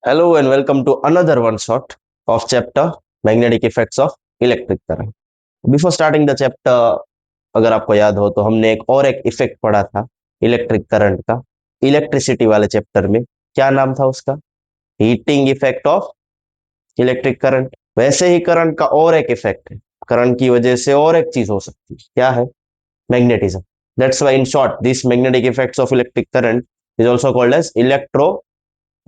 Hello and welcome to another one shot of chapter Magnetic Effects of Electric Current. Before starting the chapter, अगर आपको याद हो तो हमने एक इफेक्ट पढ़ा था इलेक्ट्रिक करंट का इलेक्ट्रिसिटी वाले चैप्टर में। क्या नाम था उसका? Heating effect of electric current. वैसे ही करंट का और एक इफेक्ट है, करंट की वजह से और एक चीज हो सकती है। क्या है? Magnetism. That's why in short this magnetic effects of electric current is also called as electro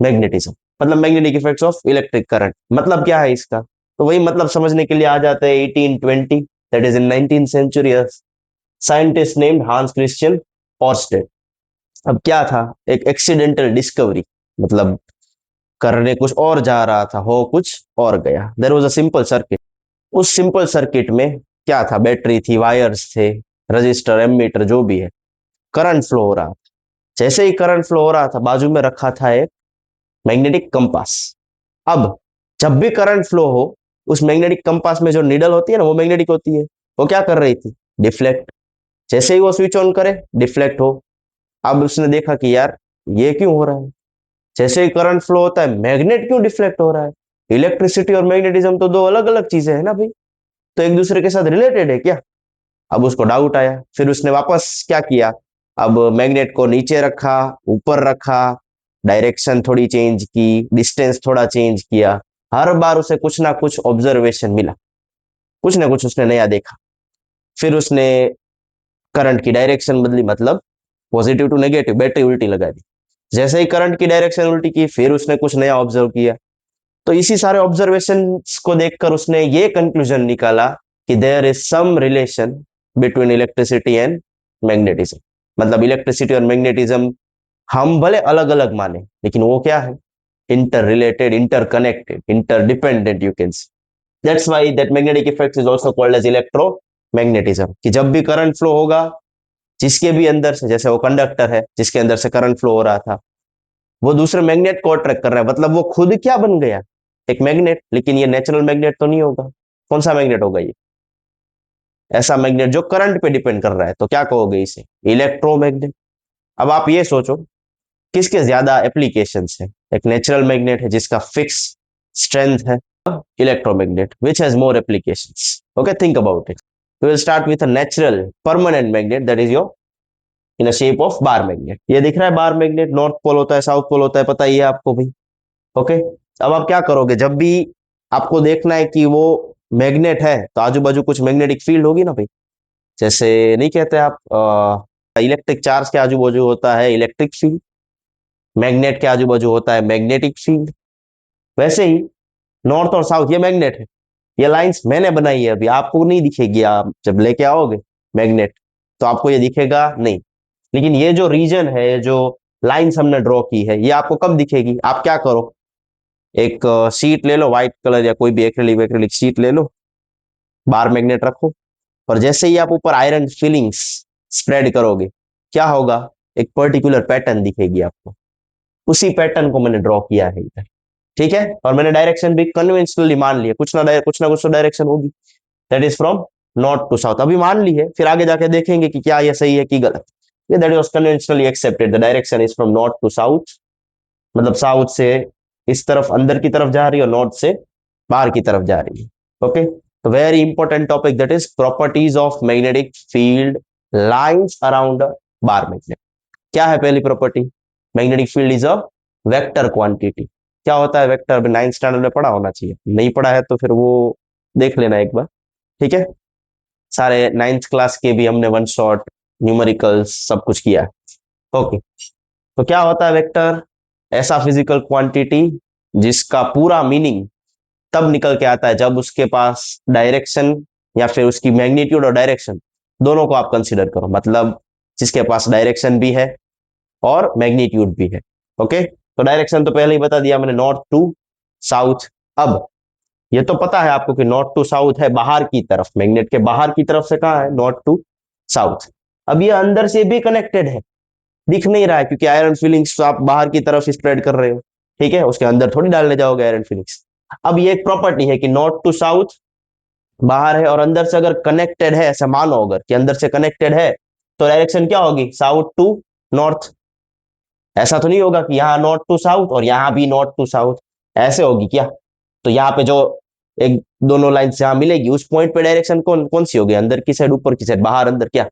magnetism. मतलब magnetic effects of electric current मतलब क्या है इसका? तो वही मतलब समझने के लिए आ जाते हैं 1820, that is in 19th century, scientist named Hans Christian Oersted. अब क्या था? एक एक्सीडेंटल डिस्कवरी, मतलब करने कुछ और जा रहा था, हो कुछ और गया। There was a simple circuit. उस सिंपल सर्किट में क्या था? बैटरी थी, वायर्स थे, रजिस्टर, एमीटर, जो भी है। करंट फ्लो हो रहा था। जैसे ही करंट फ्लो हो रहा था, बाजू में रखा था एक मैग्नेटिक कंपास। अब जब भी करंट फ्लो हो, उस मैग्नेटिक कंपास में जो नीडल होती है ना, वो मैग्नेटिक होती है। वो क्या कर रही थी? डिफ्लेक्ट। जैसे ही वो स्विच ऑन करे, डिफ्लेक्ट हो। अब उसने देखा कि यार ये क्यों हो रहा है? जैसे ही करंट फ्लो होता है, मैग्नेट क्यों डिफ्लेक्ट हो रहा है? इलेक्ट्रिसिटी और मैग्नेटिज्म तो दो अलग अलग चीजें हैं ना भाई, तो एक दूसरे के साथ रिलेटेड है क्या? अब उसको डाउट आया। फिर उसने वापस क्या किया? अब मैग्नेट को नीचे रखा, ऊपर रखा, डायरेक्शन थोड़ी चेंज की, डिस्टेंस थोड़ा चेंज किया। हर बार उसे कुछ ना कुछ ऑब्जर्वेशन मिला, कुछ ना कुछ उसने नया देखा। फिर उसने करंट की डायरेक्शन बदली, मतलब पॉजिटिव टू नेगेटिव, बैटरी उल्टी लगा दी। जैसे ही करंट की डायरेक्शन उल्टी की, फिर उसने कुछ नया ऑब्जर्व किया। तो इसी सारे ऑब्जर्वेशन को देखकर उसने ये कंक्लूजन निकाला कि there is some relation between electricity and magnetism. मतलब इलेक्ट्रिसिटी और मैग्नेटिज्म हम भले अलग अलग माने, लेकिन वो क्या है? Interrelated, interconnected, interdependent, you can say. That's why that magnetic effect is also called as electromagnetism. कि जब भी करंट फ्लो होगा, जिसके भी अंदर से, जैसे वो कंडक्टर है जिसके अंदर से करंट फ्लो हो रहा था, वो दूसरे मैग्नेट को अट्रैक्ट कर रहा है। मतलब वो खुद क्या बन गया? एक मैग्नेट। लेकिन ये नेचुरल मैग्नेट तो नहीं होगा। कौन सा मैग्नेट होगा ये? ऐसा मैग्नेट जो करंट पे डिपेंड कर रहा है। तो क्या कहोगे इसे? इलेक्ट्रोमैग्नेट। अब आप ये सोचो, किसके ज्यादा एप्लीकेशंस है? एक नेचुरल मैग्नेट है जिसका फिक्स स्ट्रेंथ है, electromagnet which has more applications. Okay, think about it. We will start with a natural permanent magnet, that is your in a shape of bar magnet. ये दिख रहा है bar magnet, north pole होता है, south pole होता है, पता ही है आपको भाई। ओके। अब आप क्या करोगे? जब भी आपको देखना है कि वो मैग्नेट है, तो आजू बाजू कुछ मैग्नेटिक फील्ड होगी ना भाई। जैसे नहीं कहते आप, इलेक्ट्रिक चार्ज के आजू बाजू होता है इलेक्ट्रिक फील्ड, मैग्नेट के आजू बाजू होता है मैग्नेटिक फील्ड। वैसे ही नॉर्थ और साउथ ये मैग्नेट है। ये लाइंस मैंने बनाई है, अभी आपको नहीं दिखेगी। आप जब लेके आओगे मैग्नेट, तो आपको ये दिखेगा नहीं। लेकिन ये जो रीजन है, जो लाइंस हमने ड्रॉ की है, ये आपको कब दिखेगी? आप क्या करो, एक शीट ले लो, व्हाइट कलर या कोई भी एक्रेलिक एक्रेलिक शीट ले लो, बार मैग्नेट रखो, और जैसे ही आप ऊपर आयरन फिलिंग्स स्प्रेड करोगे, क्या होगा? एक पर्टिकुलर पैटर्न दिखेगी आपको। उसी पैटर्न को मैंने ड्रॉ किया है इधर। ठीक है। और मैंने डायरेक्शन भी कन्वेंशनली मान लिया, कुछ ना कुछ तो डायरेक्शन होगी। That is from north to south. अभी मान ली है, फिर आगे जाके देखेंगे कि क्या ये सही है कि गलत। ये that was conventionally accepted, the direction is from north to south. मतलब साउथ से इस तरफ अंदर की तरफ जा रही है, और नॉर्थ से बाहर की तरफ जा रही है। ओके। तो very important topic, that is properties of magnetic field lines around a bar magnet. क्या है पहली property? Magnetic field is a vector quantity. क्या होता है वेक्टर? अभी 9th स्टैंडर्ड में पढ़ा होना चाहिए, नहीं पढ़ा है तो फिर वो देख लेना एक बार। ठीक है। सारे 9th क्लास के भी हमने वन शॉट, न्यूमेरिकल्स, सब कुछ किया है। ओके। तो क्या होता है वेक्टर? ऐसा फिजिकल क्वांटिटी जिसका पूरा मीनिंग तब निकल के आता है जब उसके पास डायरेक्शन, या फिर उसकी मैग्नीट्यूड और डायरेक्शन दोनों को आप कंसीडर करो। मतलब जिसके पास डायरेक्शन भी है और मैग्नीट्यूड भी है। ओके। तो डायरेक्शन तो पहले ही बता दिया मैंने, नॉर्थ टू साउथ। अब ये तो पता है आपको कि नॉर्थ टू साउथ है बाहर की तरफ, मैग्नेट के बाहर की तरफ से कहाँ है? North to south. अब ये अंदर से भी कनेक्टेड है, दिख नहीं रहा है क्योंकि आयरन फिलिंग्स तो आप बाहर की तरफ स्प्रेड कर रहे हो। ठीक है, उसके अंदर थोड़ी डालने जाओगे आयरन फिलिंग्स। अब ये एक प्रॉपर्टी है कि नॉर्थ टू साउथ बाहर है, और अंदर से अगर कनेक्टेड है, ऐसा मानो अगर कि अंदर से कनेक्टेड है, तो डायरेक्शन क्या होगी? South to north. ऐसा तो नहीं होगा कि यहाँ नॉर्थ टू साउथ और यहाँ भी नॉर्थ टू साउथ, ऐसे होगी क्या? तो यहाँ पे जो एक दोनों लाइन जहाँ मिलेगी उस पॉइंट पे डायरेक्शन कौन कौन सी होगी, अंदर की साइड, ऊपर की साइड, बाहर, अंदर, क्या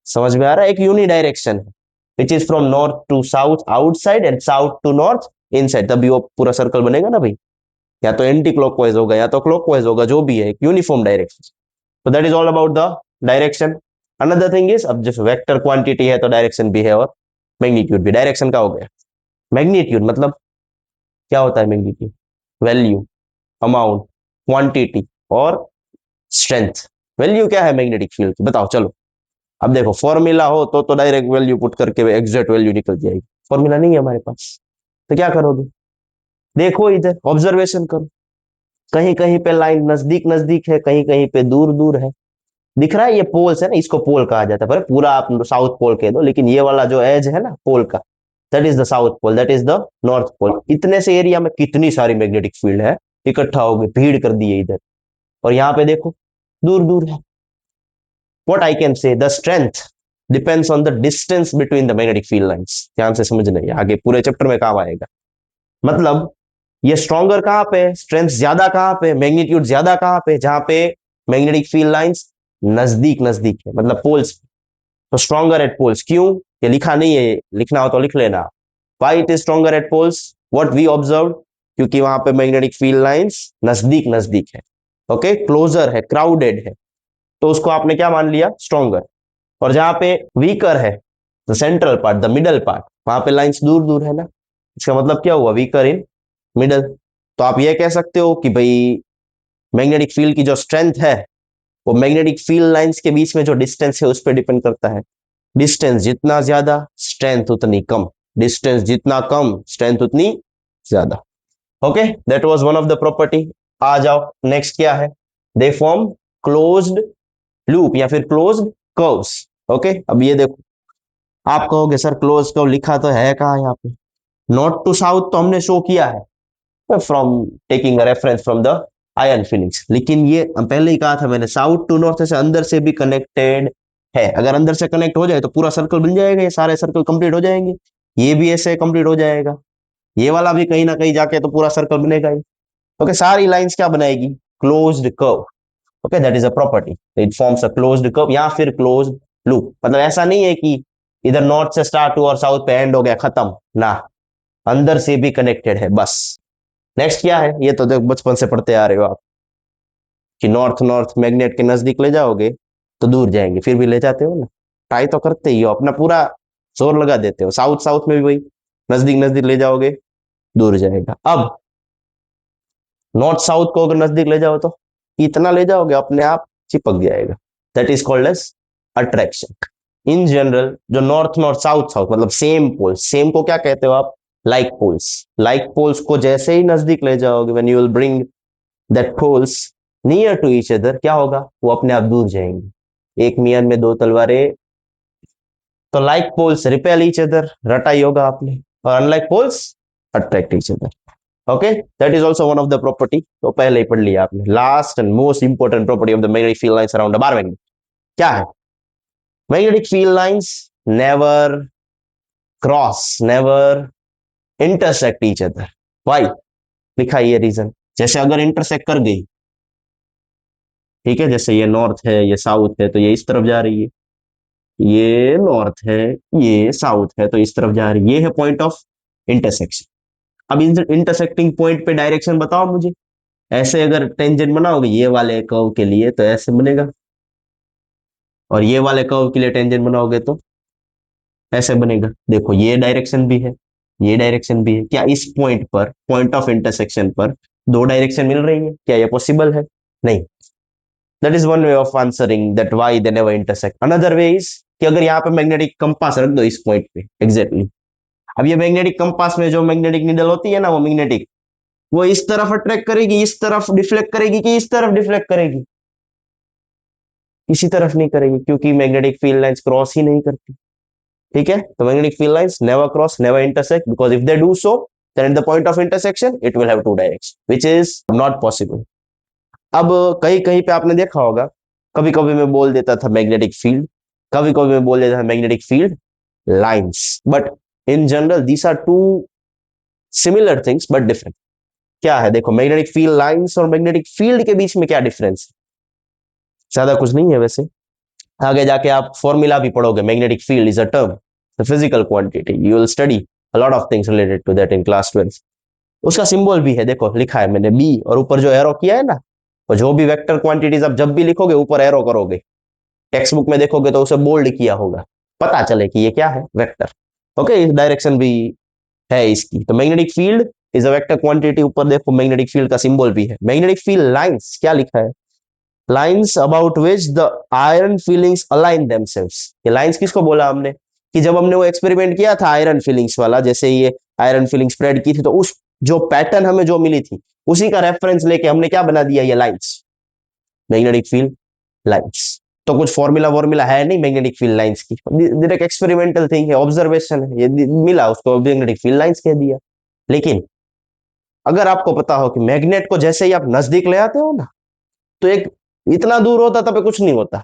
समझ में आ रहा है? एक यूनि डायरेक्शन है which is from north to south outside and south to north inside, तभी वो पूरा सर्कल बनेगा ना भाई। या तो एंटी क्लॉकवाइज होगा या तो क्लॉकवाइज होगा, जो भी है एक यूनिफॉर्म डायरेक्शन। तो that is all about the direction. Another thing is, अब जैसे वेक्टर क्वांटिटी है तो डायरेक्शन भी है, और मैग्नीट्यूड भी। डायरेक्शन का हो गया। मैग्नीट्यूड मतलब क्या होता है? मैग्नीट्यूड वैल्यू, अमाउंट, क्वांटिटी और स्ट्रेंथ। वैल्यू क्या है मैग्नेटिक फील्ड की, बताओ चलो। अब देखो फॉर्मूला हो तो डायरेक्ट वैल्यू पुट करके एग्जैक्ट वैल्यू निकल जाएगी। फॉर्मूला नहीं है हमारे पास, तो क्या करोगे? देखो इधर ऑब्जर्वेशन करो, कहीं कहीं पे लाइन नजदीक नजदीक है, कहीं कहीं पे दूर दूर है। दिख रहा है ये पोल्स है ना, इसको पोल कहा जाता है, पर पूरा आप साउथ पोल कह दो, लेकिन ये वाला जो एज है ना पोल का, that is the south pole, that is the north pole. इतने से एरिया में कितनी सारी मैग्नेटिक फील्ड है, इकट्ठा हो गई, भीड़ कर दी है इधर। और यहाँ पे देखो दूर दूर है। what I can say, the strength depends on the distance between the magnetic field lines। ध्यान से समझना, ये आगे पूरे चैप्टर में काम आएगा। मतलब ये स्ट्रॉन्गर कहां पे, स्ट्रेंथ ज्यादा कहां पे, मैग्नीट्यूड ज्यादा कहां पे, जहां पे मैग्नेटिक फील्ड लाइंस नजदीक नजदीक है, मतलब पोल्स। तो स्ट्रॉन्गर एट पोल्स, क्यों? ये लिखा नहीं है, लिखना हो तो लिख लेना। Why it is stronger at poles, what we observe, क्योंकि वहां पे मैग्नेटिक फील्ड लाइंस नजदीक नजदीक है, ओके, क्लोजर है, क्राउडेड है, तो उसको आपने क्या मान लिया? स्ट्रॉन्गर। और जहां पे वीकर है, the central part, the middle part, वहां पे लाइंस दूर दूर है ना, इसका मतलब क्या हुआ? Weaker in middle. तो आप ये कह सकते हो कि भाई मैग्नेटिक फील्ड की जो स्ट्रेंथ है वो मैग्नेटिक फील्ड लाइंस के बीच में जो डिस्टेंस है उस पर डिपेंड करता है। डिस्टेंस जितना ज्यादा स्ट्रेंथ उतनी कम, डिस्टेंस जितना कम स्ट्रेंथ उतनी ज्यादा। Okay, that was one of the property. आ जाओ नेक्स्ट क्या है? दे फॉर्म क्लोज्ड लूप या फिर क्लोज्ड कर्व्स। ओके, अब ये देखो, आप कहोगे सर क्लोज कर्व लिखा तो है कहाँ यहाँ पे? नॉर्थ टू साउथ तो हमने शो किया है from taking a reference from the ion feelings, लेकिन ये पहले ही कहा था मैंने, साउथ टू नॉर्थ से अंदर से भी कनेक्टेड है। अगर अंदर से कनेक्ट हो जाए तो पूरा सर्कल बन जाएगा, ये सारे सर्कल कंप्लीट हो जाएंगे। ये भी ऐसे कंप्लीट हो जाएगा, ये वाला भी कहीं ना कहीं जाके तो पूरा सर्कल बनेगा ही। ओके, सारी लाइंस क्या बनाएगी? Closed curve. Okay, that is a property, it forms a closed curve या फिर क्लोज्ड लूप। मतलब ऐसा नहीं है कि इधर नॉर्थ से स्टार्ट हुआ और साउथ पे एंड हो गया, खत्म ना, अंदर से भी कनेक्टेड है बस। नेक्स्ट क्या है? ये तो देख बचपन से पढ़ते आ रहे हो आप, कि नॉर्थ नॉर्थ मैग्नेट के नजदीक ले जाओगे तो दूर जाएंगे, फिर भी ले जाते हो ना, ट्राई तो करते ही हो, अपना पूरा जोर लगा देते हो। साउथ साउथ में भी वही, नजदीक नजदीक ले जाओगे दूर जाएगा। अब नॉर्थ साउथ को अगर नजदीक ले जाओ तो इतना ले जाओगे अपने आप चिपक जाएगा, that is called as attraction. In general जो नॉर्थ नॉर्थ साउथ साउथ मतलब सेम पोल, सेम को क्या कहते हो आप? Like poles. लाइक पोल्स को जैसे ही नजदीक ले जाओगे, when you will bring that poles near to each other, क्या होगा? वो अपने आप दूर जाएंगे। एक मियान में दो तलवारें, तो like poles repel each other, रटा ही होगा आपने, और unlike poles attract each other. Okay, that is also one of the property, तो पहले ही पढ़ लिया आपने। Last and most important property of the magnetic field lines around the bar magnet क्या है? Magnetic field lines never cross, never intersect each other. Why? लिखा ये रीजन, जैसे अगर इंटरसेक्ट कर गई, ठीक है, जैसे ये नॉर्थ है ये साउथ है तो ये इस तरफ जा रही है, ये नॉर्थ है ये साउथ है तो इस तरफ जा रही है, ये है पॉइंट ऑफ इंटरसेक्शन। अब इंटरसेक्टिंग पॉइंट पे डायरेक्शन बताओ मुझे। ऐसे अगर टेंजेंट बनाओगे ये वाले कर्व के लिए तो ऐसे बनेगा, और ये वाले कर्व के लिए टेंजेंट बनाओगे तो ऐसे बनेगा। देखो ये डायरेक्शन भी है, ये डायरेक्शन भी है, क्या इस पॉइंट पर, पॉइंट ऑफ इंटरसेक्शन पर दो डायरेक्शन मिल रही है? क्या ये पॉसिबल है? नहीं। That is one way of answering that why they never intersect. Another way is कि अगर यहाँ पे मैग्नेटिक कंपास रख दो इस पॉइंट पे एग्जैक्टली, अब ये मैग्नेटिक कंपास में जो मैग्नेटिक नीडल होती है ना, वो मैग्नेटिक, वो इस तरफ अट्रैक्ट करेगी, इस तरफ डिफ्लेक्ट करेगी, कि इस तरफ डिफ्लेक्ट करेगी? किसी तरफ नहीं करेगी, क्योंकि मैग्नेटिक फील्ड लाइंस क्रॉस ही नहीं करती। ठीक है, तो magnetic field lines never cross, never intersect, because if they do so then at the point of intersection it will have two directions which is not possible। अब कहीं कहीं पे आपने देखा होगा, कभी कभी मैं बोल देता था मैग्नेटिक फील्ड, कभी कभी मैं बोल देता था magnetic field lines, but in general these are two similar things but different. क्या है देखो, मैग्नेटिक फील्ड लाइंस और मैग्नेटिक फील्ड के बीच में क्या डिफरेंस है? ज्यादा कुछ नहीं है वैसे। आगे जाके आप फॉर्मूला भी पढ़ोगे, magnetic field is a term, the physical quantity, you will study a lot of things related to that in class 12। उसका सिंबल भी है, देखो लिखा है मैंने बी, और ऊपर जो एरो किया है ना, और जो भी वेक्टर क्वांटिटीज आप जब भी लिखोगे ऊपर एरो करोगे, टेक्स्ट बुक में देखोगे तो उसे बोल्ड किया होगा, पता चले कि ये क्या है, वेक्टर। ओके, इस डायरेक्शन भी है इसकी। तो magnetic field is a vector quantity, ऊपर देखो मैग्नेटिक फील्ड का सिंबल भी है। मैग्नेटिक फील्ड लाइंस क्या लिखा है, lines about which the iron feelings align themselves. ये लाइंस किसको बोला हमने, कि जब हमने वो एक्सपेरिमेंट किया था आयरन फीलिंग्स वाला, जैसे ये आयरन फीलिंग स्प्रेड की थी, तो उस जो पैटर्न हमें जो मिली थी उसी का रेफरेंस लेके हमने क्या बना दिया, ये लाइंस, मैग्नेटिक फील्ड लाइंस। तो कुछ फॉर्मूला वॉर्मूला है नहीं मैग्नेटिक फील्ड लाइंस की, डायरेक्ट एक्सपेरिमेंटल थिंग है, ऑब्जर्वेशन है, ये मिला उसको मैग्नेटिक फील्ड लाइंस कह दिया। लेकिन अगर आपको पता हो कि मैग्नेट को जैसे ही आप नजदीक ले आते हो ना, तो एक इतना दूर होता तब कुछ नहीं होता,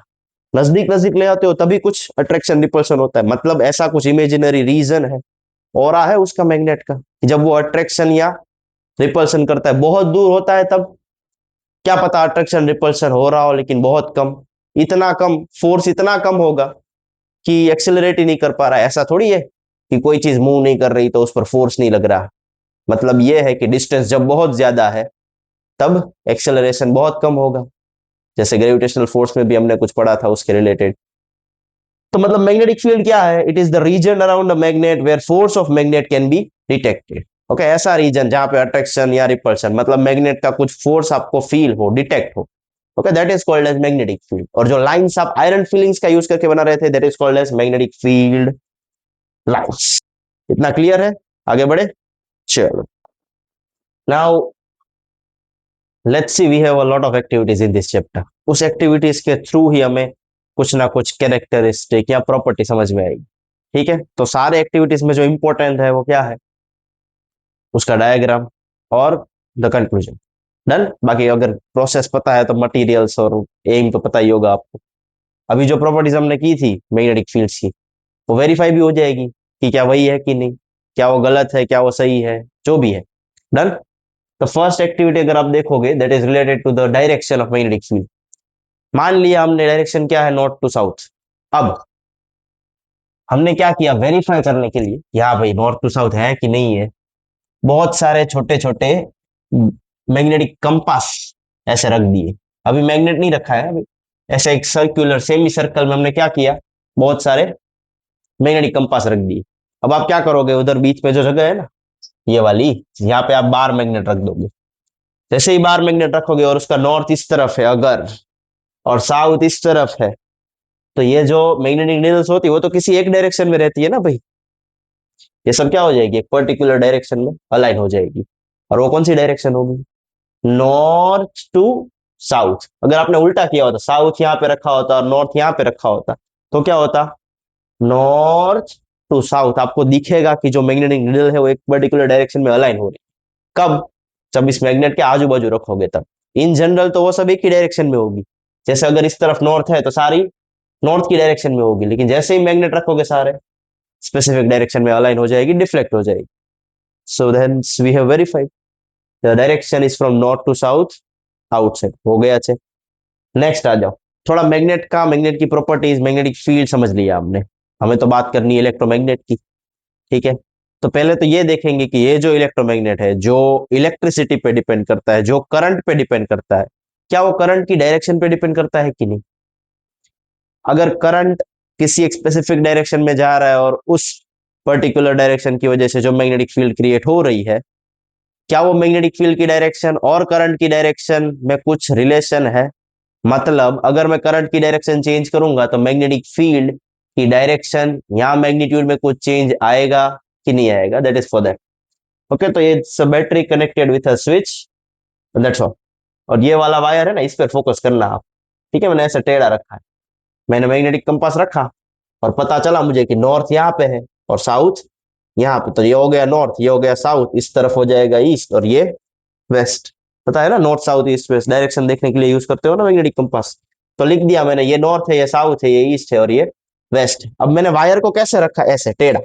नजदीक नजदीक ले आते हो तभी कुछ अट्रैक्शन रिपल्शन होता है। मतलब ऐसा कुछ इमेजिनरी रीजन है, ऑरा है उसका मैग्नेट का, कि जब वो अट्रैक्शन या रिपल्शन करता है, बहुत दूर होता है तब क्या पता अट्रैक्शन रिपल्शन हो रहा हो, लेकिन बहुत कम, इतना कम, फोर्स इतना कम होगा कि एक्सेलरेट ही नहीं कर पा रहा है। ऐसा थोड़ी है कि कोई चीज मूव नहीं कर रही तो उस पर फोर्स नहीं लग रहा। मतलब यह है कि डिस्टेंस जब बहुत ज्यादा है तब एक्सेलरेशन बहुत कम होगा, जैसे ग्रेविटेशनल फोर्स में भी हमने कुछ पढ़ा था उसके रिलेटेड। तो मतलब मैग्नेटिक फील्ड क्या है, it is the region around the magnet where force of magnet can be detected. Okay, ऐसा रीजन जहां पे अट्रैक्शन या रिपल्शन, मतलब मैग्नेट का कुछ फोर्स आपको फील हो, डिटेक्ट हो, okay, that is called as magnetic field. और जो लाइंस आप आयरन फीलिंग्स का यूज करके बना रहे थे, that is called as magnetic field lines. इतना क्लियर है? आगे बढ़े, चलो। Now let's see, we have a lot of activities in this chapter. उस एक्टिविटीज के थ्रू ही हमें कुछ ना कुछ कैरेक्टरिस्टिक या प्रॉपर्टी समझ में आएगी। ठीक है, तो सारे एक्टिविटीज में जो इंपॉर्टेंट है वो क्या है, उसका डायग्राम और द कंक्लूजन। डन। बाकी अगर प्रोसेस पता है तो मटेरियल्स और एम तो पता ही होगा आपको। अभी जो प्रॉपर्टीज हमने की थी मैग्नेटिक फील्ड्स की, वो वेरीफाई भी हो जाएगी कि क्या वही है कि नहीं, क्या वो गलत है, क्या वो सही है, जो भी है। डन। तो फर्स्ट एक्टिविटी अगर आप देखोगे, that is related to the direction of magnetic field. मान लिया हमने डायरेक्शन क्या है, नॉर्थ टू साउथ। अब हमने क्या किया, वेरीफाई करने के लिए कि हाँ भाई नॉर्थ टू साउथ है कि नहीं है, बहुत सारे छोटे छोटे मैग्नेटिक कंपास ऐसे रख दिए। अभी मैग्नेट नहीं रखा है, अभी ऐसे एक सर्कुलर सेमी सर्कल में हमने क्या किया, बहुत सारे मैग्नेटिक कंपास रख दिए। अब आप क्या करोगे, उधर बीच में जो जगह है ना, ये वाली, यहाँ पे आप बार मैग्नेट रख दोगे। जैसे ही बार मैग्नेट रखोगे और उसका नॉर्थ इस तरफ है अगर, और साउथ इस तरफ है, तो ये जो मैग्नेटिक नीडल्स होती है वो तो किसी एक डायरेक्शन में रहती है ना भाई, ये सब क्या हो जाएगी, एक पर्टिकुलर डायरेक्शन में अलाइन हो जाएगी। और वो कौन सी डायरेक्शन होगी, नॉर्थ टू साउथ। अगर आपने उल्टा किया होता, साउथ यहाँ पे रखा होता और नॉर्थ यहाँ पे रखा होता, तो क्या होता, नॉर्थ टू साउथ। आपको दिखेगा कि जो मैग्नेटिक नीडल है वो एक पर्टिकुलर डायरेक्शन में अलाइन हो रही है। कब, जब इस मैग्नेट के आजू बाजू रखोगे तब। इन जनरल तो वो सब एक ही डायरेक्शन में होगी, जैसे अगर इस तरफ नॉर्थ है तो सारी नॉर्थ की डायरेक्शन में होगी, लेकिन जैसे ही मैग्नेट रखोगे सारे स्पेसिफिक डायरेक्शन में अलाइन हो जाएगी, डिफ्लेक्ट हो जाएगी। So then we have verified the direction is from north to south, outside हो गया। अच्छे, नेक्स्ट आ जाओ। थोड़ा मैग्नेट का, मैग्नेट की प्रॉपर्टीज, मैग्नेटिक फील्ड समझ लिया हमने, हमें तो बात करनी है इलेक्ट्रोमैग्नेट की। ठीक है, तो पहले तो ये देखेंगे कि ये जो इलेक्ट्रोमैग्नेट है, जो इलेक्ट्रिसिटी पे डिपेंड करता है, जो करंट पे डिपेंड करता है, क्या वो करंट की डायरेक्शन पे डिपेंड करता है कि नहीं। अगर करंट किसी एक स्पेसिफिक डायरेक्शन में जा रहा है और उस पर्टिकुलर डायरेक्शन की वजह से जो मैग्नेटिक फील्ड क्रिएट हो रही है, क्या वो मैग्नेटिक फील्ड की डायरेक्शन और करंट की डायरेक्शन में कुछ रिलेशन है। मतलब अगर मैं करंट की डायरेक्शन चेंज करूंगा तो मैग्नेटिक फील्ड की डायरेक्शन या मैग्नीट्यूड में कुछ चेंज आएगा कि नहीं आएगा, that is for that. Okay, तो ये battery connected with a switch, that's all. और ये वाला वायर है ना, इस पर फोकस करना आप। ठीक है, मैंने ऐसा टेढ़ा रखा है, मैंने मैग्नेटिक कंपास रखा और पता चला मुझे कि नॉर्थ यहाँ पे है और साउथ यहाँ पे, तो ये हो गया नॉर्थ, ये हो गया साउथ, इस तरफ हो जाएगा ईस्ट और ये वेस्ट। पता है ना, north south east west direction देखने के लिए यूज करते हो ना मैग्नेटिक कंपास। तो लिख दिया मैंने, ये नॉर्थ है, ये साउथ है, ये ईस्ट है और ये वेस्ट है। अब मैंने वायर को कैसे रखा, ऐसे टेढ़ा,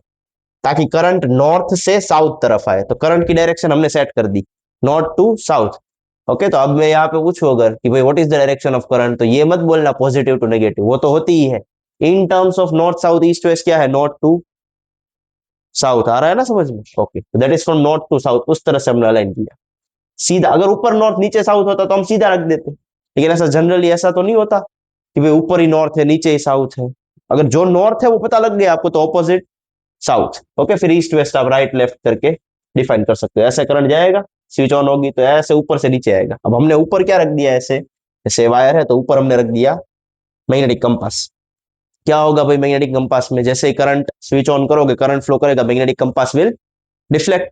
ताकि करंट नॉर्थ से साउथ तरफ आए। तो करंट की डायरेक्शन हमने सेट कर the north to south. Okay, तो अब मैं यहाँ पे पूछूं अगर कि भाई what is the direction of current, तो ये मत बोलना पॉजिटिव टू नेगेटिव, वो तो होती ही है। In terms of north south east west क्या है, नॉर्थ टू साउथ। आ रहा है ना समझ में? Okay, that is from north to south, उस तरह से हमने अलाइन किया सीधा। अगर ऊपर नॉर्थ नीचे साउथ होता तो हम सीधा रख देते, लेकिन ऐसा जनरली ऐसा तो नहीं होता कि भाई ऊपर ही नॉर्थ है नीचे ही साउथ है। अगर जो नॉर्थ है वो पता लग गया आपको तो ऑपोजिट साउथ। ओके, फिर ईस्ट वेस्ट आप राइट लेफ्ट करके डिफाइन कर सकते हो। ऐसे करंट जाएगा, स्विच ऑन होगी तो ऐसे ऊपर से नीचे आएगा। अब हमने ऊपर क्या रख दिया, ऐसे जैसे वायर है तो ऊपर हमने रख दिया मैग्नेटिक कंपास। क्या होगा भाई मैग्नेटिक कंपास में, जैसे ही करंट स्विच ऑन करोगे करंट फ्लो करेगा, मैग्नेटिक कंपास विल डिफ्लेक्ट।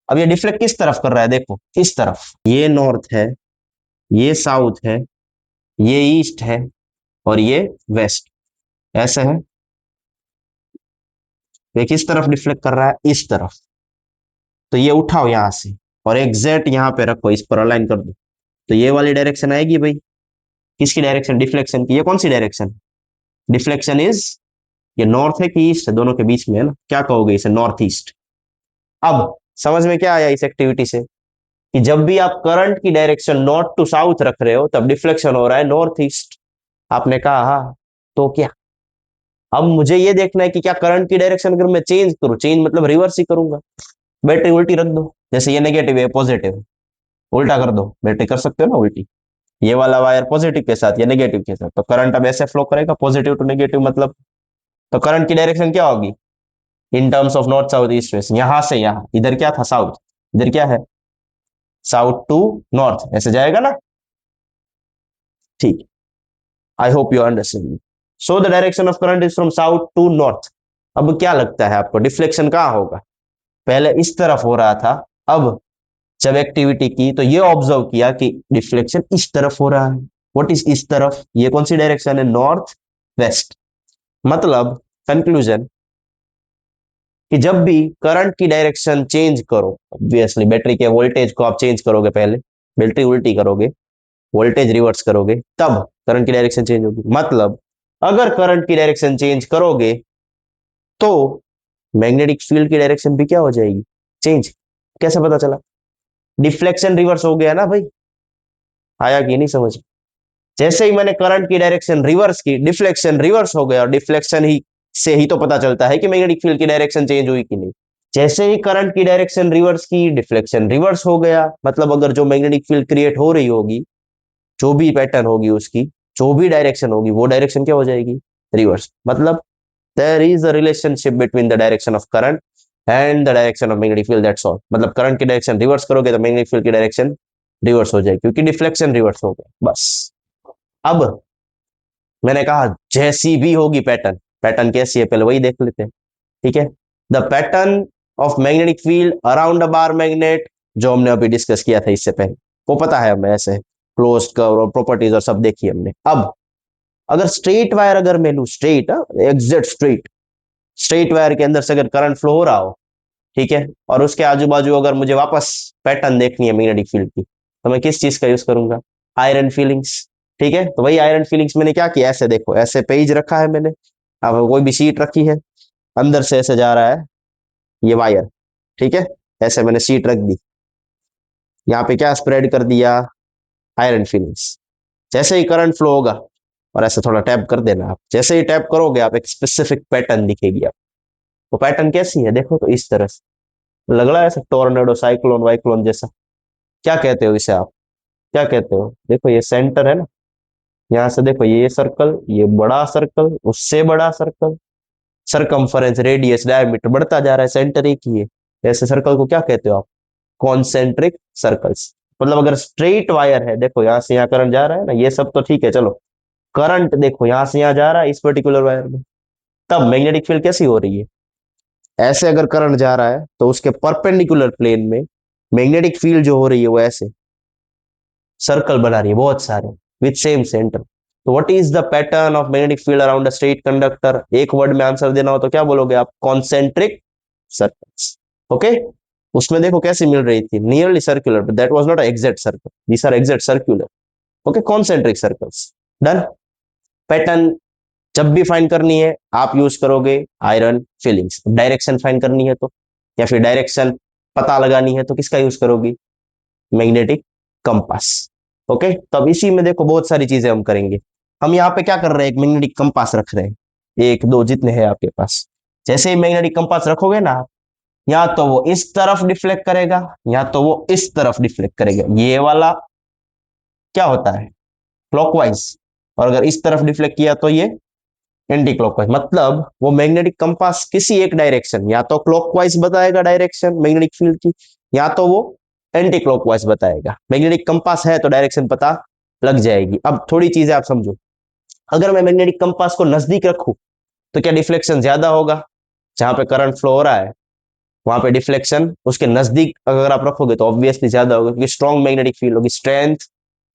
अब ये डिफ्लेक्ट किस तरफ कर रहा है, देखो इस तरफ। ये नॉर्थ है, ये साउथ है, ये ईस्ट है और ये वेस्ट, ऐसे है। ये किस तरफ डिफ्लेक्ट कर रहा है, इस तरफ। तो ये उठाओ यहां से और एग्जैक्ट यहां पे रखो, इस पर अलाइन कर दो, तो ये वाली डायरेक्शन आएगी भाई। किसकी डायरेक्शन, डिफ्लेक्शन की। ये कौन सी डायरेक्शन, डिफ्लेक्शन इज, ये नॉर्थ है कि ईस्ट है, दोनों के बीच में है ना, क्या कहोगे इसे, नॉर्थ ईस्ट। अब समझ में क्या आया इस एक्टिविटी से, कि जब भी आप करंट की डायरेक्शन नॉर्थ टू साउथ रख रहे हो तब डिफ्लेक्शन हो रहा है नॉर्थ ईस्ट। आपने कहा हाँ, तो क्या। अब मुझे ये देखना है कि क्या करंट की डायरेक्शन अगर मैं चेंज करूं, चेंज मतलब रिवर्स ही करूंगा, बैटरी उल्टी रख दो, जैसे ये नेगेटिव है पॉजिटिव, उल्टा कर दो, बैटरी कर सकते हो ना उल्टी। ये वाला वायर पॉजिटिव के साथ, ये नेगेटिव के साथ, तो करंट अब ऐसे फ्लो करेगा पॉजिटिव टू नेगेटिव मतलब। तो करंट की डायरेक्शन क्या होगी in terms of north south east west, यहां से यहां, इधर क्या था साउथ, इधर क्या है साउथ टू नॉर्थ, ऐसे जाएगा ना। ठीक, I hope you understand. So the direction of current is from south to north. अब क्या लगता है आपको डिफ्लेक्शन कहां होगा, पहले इस तरफ हो रहा था, अब जब एक्टिविटी की तो ये ऑब्जर्व किया कि डिफ्लेक्शन इस तरफ हो रहा है। व्हाट इज इस तरफ, ये कौन सी डायरेक्शन है, नॉर्थ वेस्ट। मतलब कंक्लूजन कि जब भी करंट की डायरेक्शन चेंज करो, ऑब्वियसली बैटरी के वोल्टेज को आप चेंज करोगे, पहले बैटरी उल्टी करोगे, वोल्टेज रिवर्स करोगे, तब करंट की डायरेक्शन चेंज होगी। मतलब अगर करंट की डायरेक्शन चेंज करोगे तो मैग्नेटिक फील्ड की डायरेक्शन भी क्या हो जाएगी, चेंज। कैसे पता चला, डिफ्लेक्शन रिवर्स हो गया ना भाई। आया कि नहीं समझ, जैसे ही मैंने करंट की डायरेक्शन रिवर्स की, डिफ्लेक्शन रिवर्स हो गया, और डिफ्लेक्शन ही से ही तो पता चलता है कि मैग्नेटिक फील्ड की डायरेक्शन चेंज हुई कि नहीं। जैसे ही करंट की डायरेक्शन रिवर्स की, डिफ्लेक्शन रिवर्स हो गया, मतलब अगर जो मैग्नेटिक फील्ड क्रिएट हो रही होगी, जो भी पैटर्न होगी उसकी, जो भी डायरेक्शन होगी, वो डायरेक्शन क्या हो जाएगी, रिवर्स। मतलब there is a relationship between the direction of current and the direction of magnetic field, that's all. मतलब करंट की डायरेक्शन रिवर्स करोगे तो मैग्नेटिक फील्ड की डायरेक्शन रिवर्स हो जाएगी, क्योंकि डिफ्लेक्शन रिवर्स हो गया, बस। अब मैंने कहा जैसी भी होगी पैटर्न, पैटर्न कैसी है पहले वही देख लेते हैं, ठीक है। The pattern of magnetic field around a bar magnet, जो हमने अभी डिस्कस किया था इससे पहले, वो पता है हमें, ऐसे क्लोज कर्व और प्रॉपर्टीज और सब देखी हमने। अब अगर स्ट्रेट वायर अगर मैं लू, straight exact straight, straight wire के अंदर से अगर करंट फ्लो हो रहा हो, ठीक है, और उसके आजू बाजू अगर मुझे वापस पैटर्न देखनी है मैग्नेटिक फील्ड की, तो मैं किस चीज का यूज करूंगा, आयरन फीलिंग्स। ठीक है, तो वही आयरन फीलिंग्स मैंने क्या किया, ऐसे देखो, ऐसे पेज रखा है मैंने, अब कोई भी शीट रखी है, अंदर से ऐसे जा रहा है ये वायर, ठीक है, ऐसे मैंने शीट रख दी, यहाँ पे क्या स्प्रेड कर दिया, आयरन फीलिंग्स। जैसे ही करंट फ्लो होगा, और ऐसे थोड़ा टैप कर देना आप, जैसे ही टैप करोगे आप, एक स्पेसिफिक पैटर्न दिखेगी आप। वो पैटर्न कैसी है देखो, तो इस तरह से लग रहा है ऐसे टोर्नेडो साइक्लोन वाइक्लोन जैसा। क्या कहते हो इसे आप, क्या कहते हो, देखो ये सेंटर है ना, यहाँ से देखो ये सर्कल, ये बड़ा सर्कल, उससे बड़ा सर्कल, सरकमफरेंस रेडियस डायमीटर बढ़ता जा रहा है, सेंटर एक ही है। ऐसे सर्कल को क्या कहते हो आप, कॉन्सेंट्रिक सर्कल्स। मतलब अगर स्ट्रेट वायर है, देखो यहाँ से यहाँ करंट जा रहा है ना, ये सब तो ठीक है चलो, करंट देखो यहाँ से यहाँ जा रहा है इस पर्टिकुलर वायर में, तब मैग्नेटिक फील्ड कैसी हो रही है, ऐसे अगर करंट जा रहा है तो उसके परपेंडिकुलर प्लेन में मैग्नेटिक फील्ड जो हो रही है वो ऐसे सर्कल बना रही है बहुत सारे, विथ सेम सेंटर। तो what is the pattern of magnetic field around a straight conductor, एक वर्ड में आंसर देना हो तो क्या बोलोगे आप, कॉन्सेंट्रिक सर्कल्स। ओके, उसमें देखो कैसी मिल रही थी, nearly circular, but that was not exact circle, these are exact circular. Okay, concentric circles, done. Pattern जब भी फाइंड करनी है आप यूज करोगे आयरन फिलिंग्स। डायरेक्शन फाइंड करनी है तो, या फिर डायरेक्शन पता लगानी है तो किसका यूज करोगी? Magnetic compass. ओके, तो अब इसी में देखो बहुत सारी चीजें हम करेंगे। हम यहाँ पे क्या कर रहे हैं, एक मैग्नेटिक कंपास रख रहे हैं, एक दो जितने हैं आपके पास। जैसे ही मैग्नेटिक कंपास रखोगे ना, या तो वो इस तरफ डिफ्लेक्ट करेगा या तो वो इस तरफ डिफ्लेक्ट करेगा। ये वाला क्या होता है, क्लॉकवाइज, और अगर इस तरफ डिफ्लेक्ट किया तो ये एंटी क्लॉकवाइज। मतलब वो मैग्नेटिक कंपास किसी एक डायरेक्शन, या तो क्लॉकवाइज बताएगा डायरेक्शन मैग्नेटिक फील्ड की, या तो वो एंटी क्लॉकवाइज बताएगा। मैग्नेटिक कंपास है तो डायरेक्शन पता लग जाएगी। अब थोड़ी चीजें आप समझो, अगर मैं मैग्नेटिक कंपास को नजदीक रखूं तो क्या डिफ्लेक्शन ज्यादा होगा? जहां पे करंट फ्लो हो रहा है वहां पे डिफ्लेक्शन उसके नजदीक अगर आप रखोगे तो ऑब्वियसली ज्यादा होगा, क्योंकि स्ट्रॉन्ग मैग्नेटिक फील्ड होगी, स्ट्रेंथ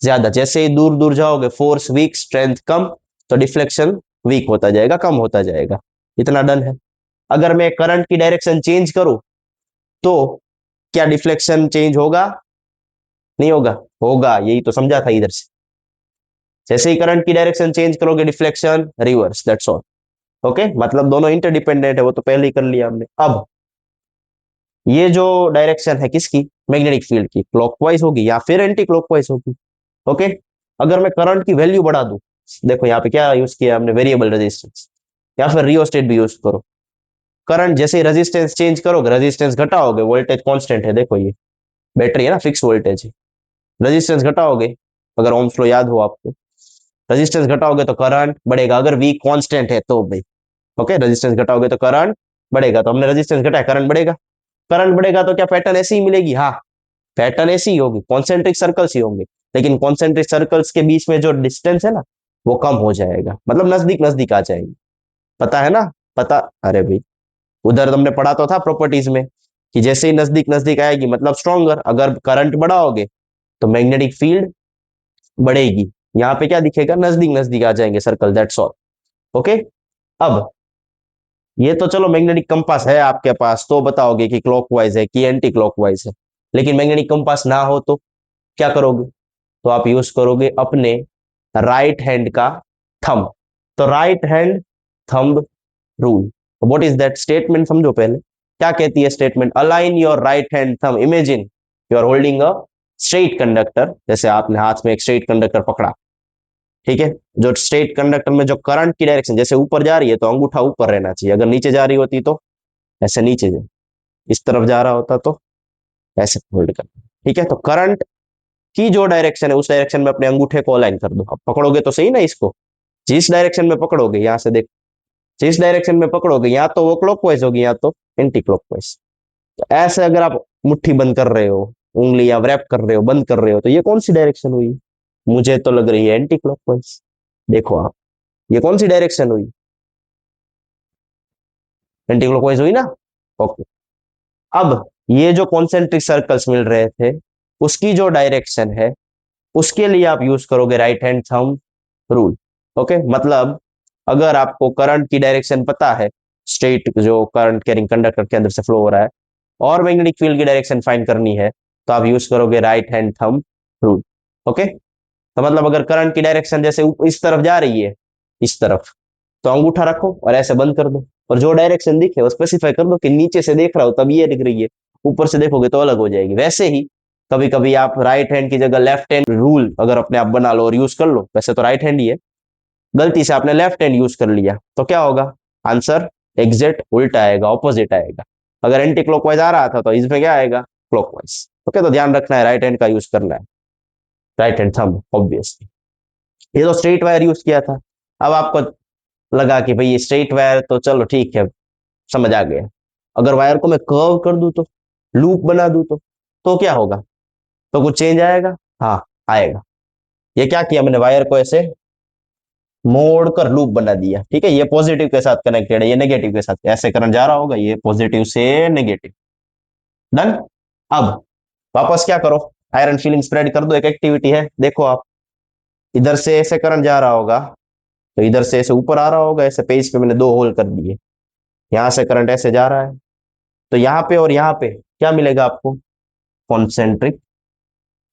ज्यादा। जैसे ही दूर दूर जाओगे फोर्स वीक स्ट्रेंथ कम, तो डिफ्लेक्शन वीक होता जाएगा, कम होता जाएगा। इतना डन है। अगर मैं करंट की डायरेक्शन चेंज करूं तो क्या डिफ्लेक्शन चेंज होगा? नहीं होगा? होगा, यही तो समझा था इधर से। जैसे ही करंट की डायरेक्शन चेंज करोगे deflection reverse, that's all. Okay, मतलब दोनों इंटरडिपेंडेंट है, वो तो पहले ही कर लिया हमने। अब ये जो डायरेक्शन है किसकी, मैग्नेटिक फील्ड की, क्लॉकवाइज होगी या फिर एंटी क्लॉकवाइज होगी। ओके, अगर मैं करंट की वैल्यू बढ़ा दूं, देखो यहाँ पे क्या यूज किया हमने, वेरिएबल रेजिस्टेंस, या फिर रियोस्टेट भी यूज करो। करंट जैसे ही रेजिस्टेंस चेंज करोगे, रेजिस्टेंस घटाओगे, वोल्टेज कांस्टेंट है, देखो ये बैटरी है ना, फिक्स वोल्टेज है। रेजिस्टेंस घटाओगे, अगर ओम्स लॉ याद हो आपको, रेजिस्टेंस घटाओगे तो करंट बढ़ेगा। अगर वी कांस्टेंट है तो भाई, ओके, रेजिस्टेंस घटाओगे तो करंट बढ़ेगा। तो हमने रेजिस्टेंस घटाया, करंट बढ़ेगा। करंट बढ़ेगा तो क्या पैटर्न ऐसी ही मिलेगी? हाँ, पैटर्न ऐसी ही होगी, कॉन्सेंट्रिक सर्कल्स ही होंगे। लेकिन कॉन्सेंट्रिक सर्कल्स के बीच में जो डिस्टेंस है ना, वो कम हो जाएगा, मतलब नजदीक नजदीक आ जाएगी। पता है ना? पता, अरे भाई उधर तुमने पढ़ा तो था प्रॉपर्टीज में, कि जैसे ही नजदीक नजदीक आएगी मतलब स्ट्रॉन्गर। अगर करंट बढ़ाओगे तो मैग्नेटिक फील्ड बढ़ेगी। यहाँ पे क्या दिखेगा, नजदीक नजदीक आ जाएंगे सर्कल, दैट्स ऑल। ओके, अब ये तो चलो मैग्नेटिक कंपास है आपके पास तो बताओगे कि क्लॉकवाइज है कि एंटी क्लॉकवाइज है। लेकिन मैग्नेटिक कंपास ना हो तो क्या करोगे? तो आप यूज करोगे अपने राइट हैंड का थंब। तो right hand thumb rule, what is that statement, समझो पहले। क्या कहती है statement? Align your right hand thumb, imagine you are holding a straight conductor. जैसे आपने हाथ में एक स्ट्रेट कंडक्टर पकड़ा, ठीक है, जो स्ट्रेट कंडक्टर में जो करंट की डायरेक्शन जैसे ऊपर जा रही है तो अंगूठा ऊपर रहना चाहिए, अगर नीचे जा रही होती तो ऐसे नीचे जा, इस तरफ जा रहा होता तो ऐसे होल्ड कर। ठीक है, तो करंट की जो डायरेक्शन है उस डायरेक्शन में अपने अंगूठे को अलाइन कर दो। अब पकड़ोगे तो सही ना इसको, जिस डायरेक्शन में पकड़ोगे, यहां से देखो, जिस डायरेक्शन में पकड़ोगे या तो वो क्लॉकवाइज होगी या तो एंटी क्लॉकवाइज। तो ऐसे अगर आप मुट्ठी बंद कर रहे हो, उंगली या रैप कर रहे हो, बंद कर रहे हो, तो ये कौन सी डायरेक्शन हुई? मुझे तो लग रही है एंटी क्लॉकवाइज। देखो आप, ये कौन सी डायरेक्शन हुई? एंटी क्लॉकवाइज हुई ना। ओके, अब ये जो कॉन्सेंट्रिक सर्कल्स मिल रहे थे उसकी जो डायरेक्शन है, उसके लिए आप यूज करोगे right hand thumb rule. Okay, मतलब अगर आपको करंट की डायरेक्शन पता है, स्ट्रेट जो करंट कैरिंग कंडक्टर के अंदर से फ्लो हो रहा है, और मैग्नेटिक फील्ड की डायरेक्शन फाइंड करनी है, तो आप यूज करोगे right hand thumb rule. Okay, तो मतलब अगर करंट की डायरेक्शन जैसे इस तरफ जा रही है, इस तरफ, तो अंगूठा रखो और ऐसे बंद कर दो, और जो डायरेक्शन दिखे वो स्पेसिफाई कर दो कि नीचे से देख रहा हो तब ये दिख रही है, ऊपर से देखोगे तो अलग हो जाएगी। वैसे ही कभी कभी आप राइट हैंड की जगह लेफ्ट हैंड रूल अगर अपने आप बना लो और यूज कर लो, वैसे तो राइट हैंड ही है, गलती से आपने लेफ्ट हैंड यूज कर लिया तो क्या होगा? आंसर एग्जैक्ट उल्टा आएगा, ऑपोजिट आएगा। अगर एंटी क्लॉकवाइज आ रहा था तो इसमें क्या आएगा? क्लॉकवाइज। ओके, तो ध्यान रखना है, राइट हैंड का यूज करना है, राइट हैंड थंब ऑब्वियसली। ये तो स्ट्रेट वायर यूज किया था। अब आपको लगा कि भाई ये स्ट्रेट वायर तो चलो ठीक है, समझ आ गया। अगर वायर को मैं कर्व कर दूं तो, लूप बना दूं तो क्या होगा? तो कुछ चेंज आएगा? हाँ, आएगा। ये क्या किया मैंने, वायर को ऐसे मोड़ कर लूप बना दिया। ठीक है, ये पॉजिटिव के साथ कनेक्टेड है, ये नेगेटिव के साथ, ऐसे करंट जा रहा होगा, ये पॉजिटिव से नेगेटिव। डन। अब वापस क्या करो, आयरन फीलिंग स्प्रेड कर दो। एक एक्टिविटी है, देखो आप, इधर से ऐसे करंट जा रहा होगा तो इधर से ऐसे ऊपर आ रहा होगा, ऐसे पेज पे मैंने दो होल कर दिए, यहां से करंट ऐसे जा रहा है, तो यहाँ पे और यहाँ पे क्या मिलेगा आपको? कॉन्सेंट्रिक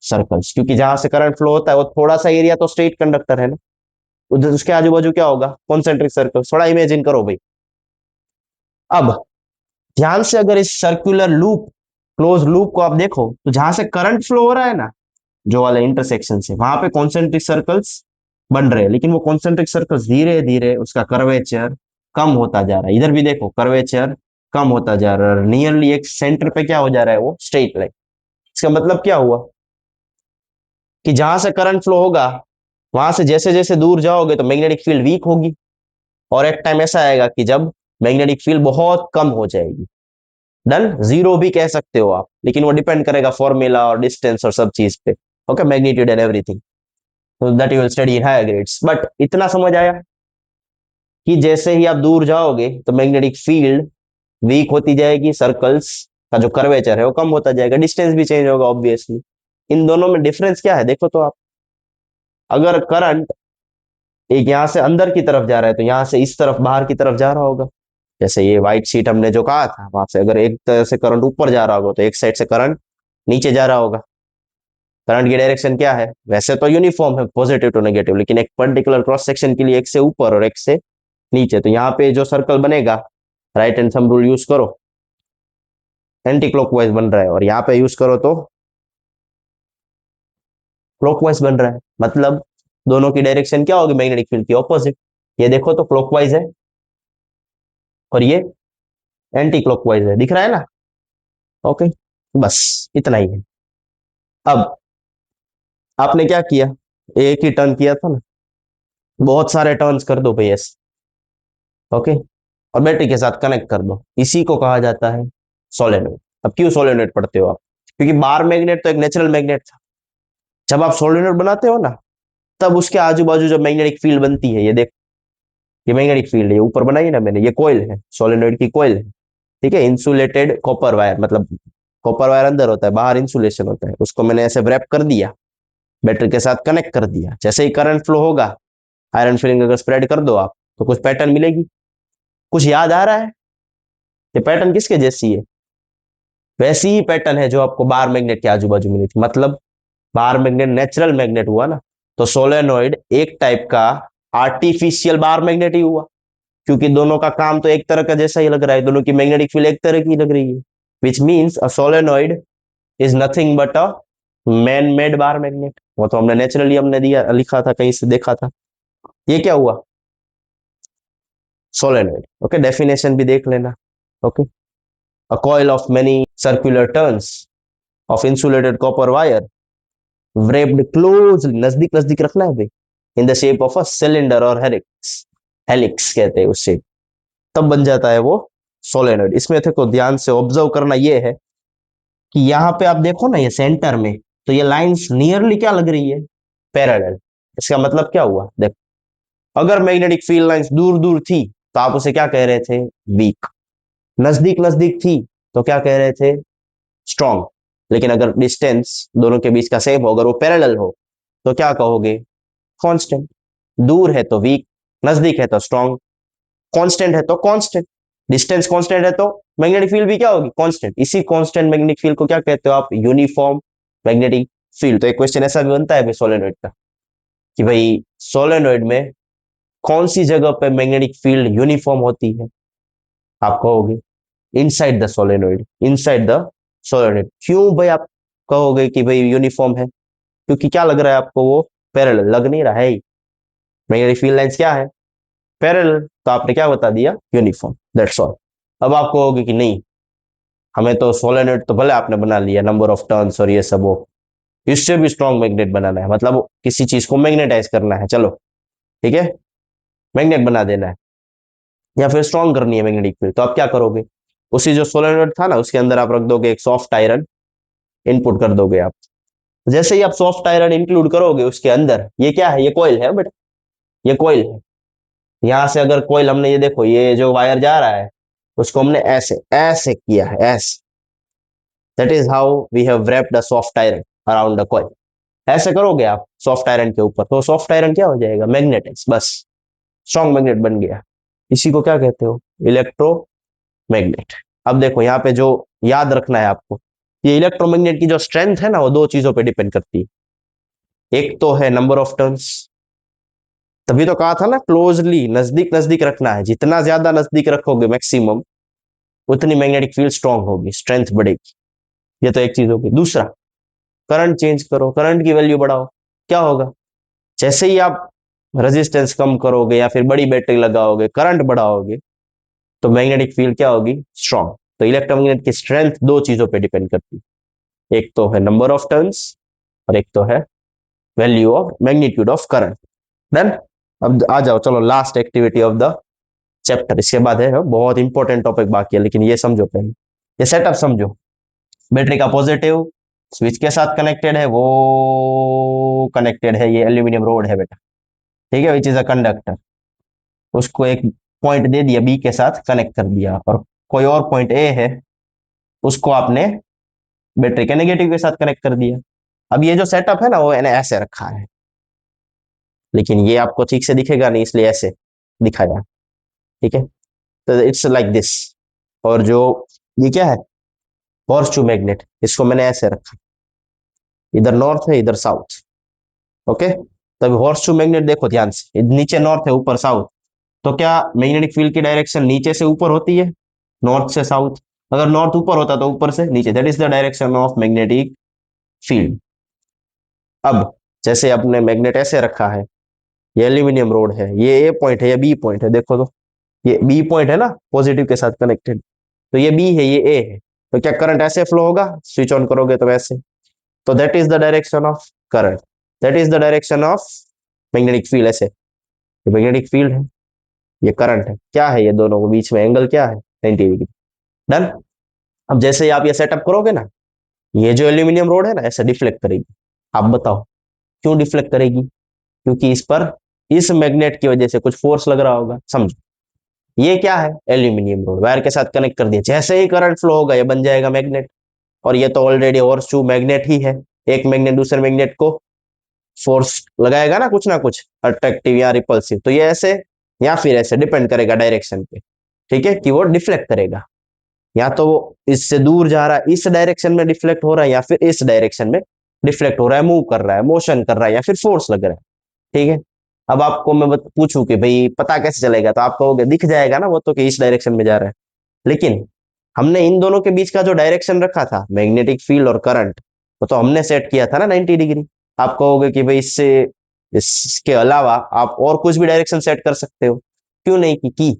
सर्कल्स, क्योंकि जहां से करंट फ्लो होता है वो थोड़ा सा एरिया तो स्ट्रेट कंडक्टर है ना, उधर उसके आजू बाजू क्या होगा, कॉन्सेंट्रिक सर्कल। थोड़ा इमेजिन करो भाई। अब ध्यान से अगर इस सर्कुलर लूप, क्लोज लूप को आप देखो, तो जहां से करंट फ्लो हो रहा है ना, जो वाले इंटरसेक्शन से, वहां पे कॉन्सेंट्रिक सर्कल्स बन रहे हैं, लेकिन वो कॉन्सेंट्रिक सर्कल्स धीरे धीरे उसका कर्वेचर कम होता जा रहा है। इधर भी देखो कर्वेचर कम होता जा रहा है, नियरली एक सेंटर पे क्या हो जा रहा है, वो स्ट्रेट लाइन। इसका मतलब क्या हुआ कि जहां से करंट फ्लो होगा, वहां से जैसे जैसे दूर जाओगे तो मैग्नेटिक फील्ड वीक होगी, और एक टाइम ऐसा आएगा कि जब मैग्नेटिक फील्ड बहुत कम हो जाएगी। डन, जीरो भी कह सकते हो आप, लेकिन वो डिपेंड करेगा फॉर्मूला और डिस्टेंस और सब चीज पे। ओके, मैग्नीट्यूड एंड एवरीथिंग, तो that you will study in higher grades. But इतना समझ आया कि जैसे ही आप दूर जाओगे तो मैग्नेटिक फील्ड वीक होती जाएगी, सर्कल्स का जो कर्वेचर है वो कम होता जाएगा, डिस्टेंस भी चेंज होगा ऑब्वियसली। इन दोनों में डिफरेंस क्या है देखो तो आप, अगर करंट एक यहाँ से अंदर की तरफ जा रहा है तो यहाँ से इस तरफ बाहर की तरफ जा रहा होगा। जैसे ये व्हाइट शीट हमने जो कहा था, वहां से अगर एक तरह से करंट ऊपर जा रहा होगा तो एक साइड से करंट नीचे जा रहा होगा। करंट की डायरेक्शन क्या है, वैसे तो यूनिफॉर्म है, पॉजिटिव टू नेगेटिव, लेकिन एक पर्टिकुलर क्रॉस सेक्शन के लिए एक से ऊपर और एक से नीचे। तो यहाँ पे जो सर्कल बनेगा, right hand thumb rule use करो, एंटी क्लॉकवाइज बन रहा है, और यहाँ पे यूज करो तो क्लॉकवाइज बन रहा है। मतलब दोनों की डायरेक्शन क्या होगी मैग्नेटिक फील्ड की, ऑपोजिट। ये देखो तो क्लॉकवाइज है और ये एंटी क्लॉकवाइज है, दिख रहा है ना। ओके, बस इतना ही है। अब आपने क्या किया, एक ही टर्न किया था ना, बहुत सारे टर्न्स कर दो भाई ऐसे। ओके, और बैटरी के साथ कनेक्ट कर दो, इसी को कहा जाता है सोलेनोइड। अब क्यों सोलेनोइड पढ़ते हो आप, क्योंकि बार मैग्नेट तो एक नेचुरल मैग्नेट था। जब आप सोलेनोइड बनाते हो ना, तब उसके आजू बाजू जो मैग्नेटिक फील्ड बनती है, ये देख, ये मैग्नेटिक फील्ड है, ऊपर बनाई है ना मैंने, ये कोयल है, सोलेनोइड की कोयल है। ठीक है, इंसुलेटेड कॉपर वायर, मतलब कॉपर वायर अंदर होता है, बाहर इंसुलेशन होता है, उसको मैंने ऐसे व्रैप कर दिया, बैटरी के साथ कनेक्ट कर दिया। जैसे ही करंट फ्लो होगा, आयरन फीलिंग अगर स्प्रेड कर दो आप, तो कुछ पैटर्न मिलेगी। कुछ याद आ रहा है, ये पैटर्न किसके जैसी है, वैसी ही पैटर्न है जो आपको बार मैग्नेट के आजू बाजू मिली थी। मतलब बार मैग्नेट नेचुरल मैग्नेट हुआ ना, तो सोलेनोइड एक टाइप का आर्टिफिशियल बार मैग्नेट ही हुआ, क्योंकि दोनों का काम तो एक तरह का जैसा ही लग रहा है, दोनों की मैग्नेटिक फील्ड एक तरह की लग रही है, which means a solenoid is nothing but a man made bar magnet. वो तो हमने नेचुरली हमने दिया, लिखा था कहीं से देखा था। ये क्या हुआ, सोलेनोइड। ओके, डेफिनेशन भी देख लेना। Okay, a coil of many circular turns of insulated copper wire wrapped closely, नजदीक नजदीक रखना है भाई, in the shape of a cylinder और हेलिक्स, हेलिक्स कहते हैं उस शेप, तब बन जाता है वो सोलेनोइड। इसमें देखो ध्यान से ऑब्जर्व करना ये है कि यहाँ पे आप देखो ना, ये सेंटर में, तो ये लाइंस नियरली क्या लग रही है, पैरेलल। इसका मतलब क्या हुआ, देखो, अगर मैग्नेटिक फील्ड लाइंस दूर दूर थी तो आप उसे क्या कह रहे थे, वीक। नजदीक नजदीक थी तो क्या कह रहे थे, स्ट्रॉन्ग। लेकिन अगर डिस्टेंस दोनों के बीच का सेम हो, अगर वो पैरेलल हो, तो क्या कहोगे, कांस्टेंट। दूर है तो वीक, नजदीक है तो स्ट्रॉन्ग, कांस्टेंट है तो कांस्टेंट। डिस्टेंस कांस्टेंट है तो मैग्नेटिक फील्ड भी क्या होगी, कांस्टेंट। इसी कांस्टेंट मैग्नेटिक फील्ड को क्या कहते हो आप, यूनिफॉर्म मैग्नेटिक फील्ड। तो एक क्वेश्चन ऐसा भी बनता है सोलेनोइड का, कि भाई सोलेनोइड में कौन सी जगह पे मैग्नेटिक फील्ड यूनिफॉर्म होती है, आप कहोगे inside the solenoid, inside the solenoid. क्यों भाई आप कहोगे कि भाई यूनिफॉर्म है, क्योंकि क्या लग रहा है आपको, वो पैरेलल लग नहीं रहा है। मैग्नेटिक फील्ड लाइंस क्या है, पैरेलल, तो आपने क्या बता दिया, यूनिफॉर्म, दैट्स ऑल। अब आप कहोगे कि नहीं, हमें तो सोलेनोइड तो भले आपने बना लिया, नंबर ऑफ टर्न्स और ये सब, हो इससे भी स्ट्रॉन्ग मैग्नेट बनाना है, मतलब किसी चीज को मैग्नेटाइज करना है, चलो ठीक है, मैग्नेट बना देना है, या फिर स्ट्रॉन्ग करनी है मैग्नेटिक फील्ड, तो आप क्या करोगे, उसी जो सोलेनोइड था ना, उसके अंदर आप रख दोगे एक सॉफ्ट आयरन, इनपुट कर दोगे आप। जैसे ही आप सॉफ्ट आयरन इंक्लूड करोगे उसके अंदर, ये क्या है, ये कॉइल है, बट ये कॉइल है। यहां से अगर कॉइल, हमने ये देखो, ये जो वायर जा रहा है, उसको हमने ऐसे ऐसे किया है, ऐसे, that is how we have wrapped a soft iron around the coil। ऐसे करोगे आप सॉफ्ट आयरन के ऊपर, तो सॉफ्ट आयरन क्या हो जाएगा, मैग्नेटाइज, बस स्ट्रॉन्ग मैग्नेट बन गया। इसी को क्या कहते हो, इलेक्ट्रोमैग्नेट। अब देखो यहाँ पे जो याद रखना है आपको, ये इलेक्ट्रोमैग्नेट की जो स्ट्रेंथ है ना, वो दो चीजों पे डिपेंड करती है। एक तो है नंबर ऑफ टर्न्स, तभी तो कहा था ना, क्लोजली, नजदीक नजदीक रखना है, जितना ज्यादा नजदीक रखोगे मैक्सिमम, उतनी मैग्नेटिक फील्ड स्ट्रांग होगी, स्ट्रेंथ बढ़ेगी। ये तो एक चीज होगी। दूसरा, करंट चेंज करो, करंट की वैल्यू बढ़ाओ, क्या होगा? जैसे ही आप रेजिस्टेंस कम करोगे या फिर बड़ी बैटरी लगाओगे, करंट बढ़ाओगे, तो मैग्नेटिक फील्ड क्या होगी? स्ट्रांग। तो इलेक्ट्रोमैग्नेट की स्ट्रेंथ दो चीजों पे डिपेंड करती है, एक तो है नंबर ऑफ टर्न्स और एक तो है value of magnitude of current. Done. अब आ जाओ, चलो last activity of the chapter, इसके बाद है बहुत इंपॉर्टेंट टॉपिक बाकी है, लेकिन ये समझो पहले, ये सेटअप समझो। बैटरी का पॉजिटिव स्विच के साथ कनेक्टेड है, वो कनेक्टेड है, ये एल्यूमिनियम रोड है बेटा, ठीक है, विच इज अ कंडक्टर। उसको एक पॉइंट दे दिया, बी के साथ कनेक्ट कर दिया, और कोई और पॉइंट ए है, उसको आपने बैटरी के नेगेटिव के साथ कनेक्ट कर दिया। अब ये जो सेटअप है ना, वो मैंने ऐसे रखा है, लेकिन ये आपको ठीक से दिखेगा नहीं, इसलिए ऐसे दिखाया, ठीक है। तो इट्स लाइक दिस। और जो ये क्या है, हॉर्स शू मैग्नेट, इसको मैंने ऐसे रखा, इधर नॉर्थ है इधर साउथ, ओके। तब हॉर्स शू मैग्नेट देखो ध्यान से, नीचे नॉर्थ है ऊपर साउथ, तो क्या मैग्नेटिक फील्ड की डायरेक्शन नीचे से ऊपर होती है, नॉर्थ से साउथ? अगर नॉर्थ ऊपर होता तो ऊपर से नीचे, that is the direction of magnetic field. अब जैसे अपने मैग्नेट ऐसे रखा है, ये एल्यूमिनियम रोड है, ये ए पॉइंट है, ये बी पॉइंट है, देखो तो ये बी पॉइंट है ना, पॉजिटिव के साथ कनेक्टेड, तो ये बी है, ये ए है, तो क्या करंट ऐसे फ्लो होगा, स्विच ऑन करोगे तो वैसे। तो that is the direction of current, that is the direction of magnetic field. ऐसे ये मैग्नेटिक फील्ड है, ये करंट है, क्या है ये दोनों के बीच में एंगल क्या है? 90 डिग्री। डन। अब जैसे ही आप ये सेटअप करोगे ना, ये जो एल्यूमिनियम रोड है ना, ऐसे डिफ्लेक्ट करेगी। आप बताओ क्यों डिफ्लेक्ट करेगी? क्योंकि इस पर, इस मैग्नेट की वजह से कुछ फोर्स लग रहा होगा, समझो। ये क्या है? एल्यूमिनियम रोड, वायर के साथ कनेक्ट कर दिया, जैसे ही करंट फ्लो होगा ये बन जाएगा मैग्नेट, और ये तो ऑलरेडी हॉर्स शू मैग्नेट ही है। एक मैग्नेट दूसरे मैग्नेट को फोर्स लगाएगा ना कुछ अट्रैक्टिव या रिपल्सिव, तो ये ऐसे या फिर ऐसे, डिपेंड करेगा डायरेक्शन पे, ठीक है, कि वो डिफ्लेक्ट करेगा, या तो वो इससे दूर जा रहा है, इस डायरेक्शन में डिफ्लेक्ट हो रहा है, या फिर इस डायरेक्शन में डिफ्लेक्ट हो रहा है, मूव कर रहा है, मोशन कर रहा है, या फिर फोर्स लग रहा है, ठीक है। अब आपको मैं पूछूं कि भाई पता कैसे चलेगा, तो आप कहोगे दिख जाएगा ना वो तो, कि इस डायरेक्शन में जा रहा है। लेकिन हमने इन दोनों के बीच का जो डायरेक्शन रखा था, मैग्नेटिक फील्ड और करंट, वो तो हमने सेट किया था ना 90 डिग्री। आप कहोगे कि भाई इससे, इसके अलावा आप और कुछ भी डायरेक्शन सेट कर सकते हो, क्यों नहीं की?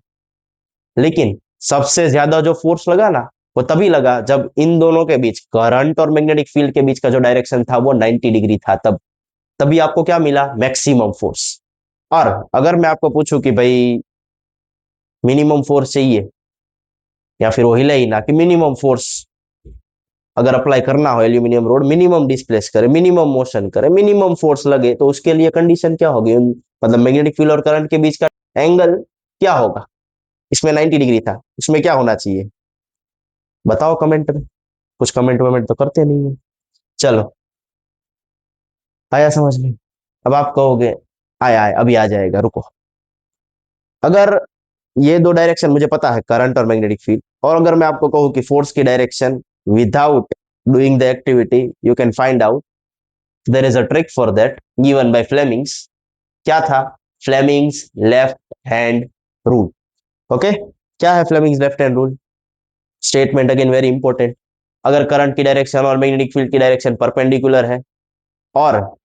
लेकिन सबसे ज्यादा जो फोर्स लगा ना, वो तभी लगा जब इन दोनों के बीच, करंट और मैग्नेटिक फील्ड के बीच का जो डायरेक्शन था वो 90 डिग्री था, तब, तभी आपको क्या मिला? Maximum force. और अगर मैं आपको पूछूं कि भाई मिनिमम फोर्स चाहिए, या फिर वो हिले ही ना, कि मिनिमम फोर्स अगर अप्लाई करना हो, एल्यूमिनियम रोड मिनिमम डिस्प्लेस करे, मिनिमम मोशन करे, मिनिमम फोर्स लगे, तो उसके लिए कंडीशन क्या होगी? मतलब मैग्नेटिक फील्ड और करंट के बीच का एंगल क्या होगा? इसमें 90 डिग्री था, उसमें क्या होना चाहिए? बताओ कमेंट में। कुछ कमेंट वमेंट तो करते नहीं है। चलो, आया समझ में? अब आप कहोगे आया आया, अभी आ जाएगा, रुको। अगर ये दो डायरेक्शन मुझे पता है, करंट और मैग्नेटिक फील्ड, और अगर मैं आपको कहूं कि फोर्स की direction without doing the activity you can find out, there is a trick for that given by Fleming's. क्या था? Fleming's left hand rule. Okay, क्या है Fleming's left hand rule? Statement again very important. अगर current की direction और magnetic field की direction perpendicular है, और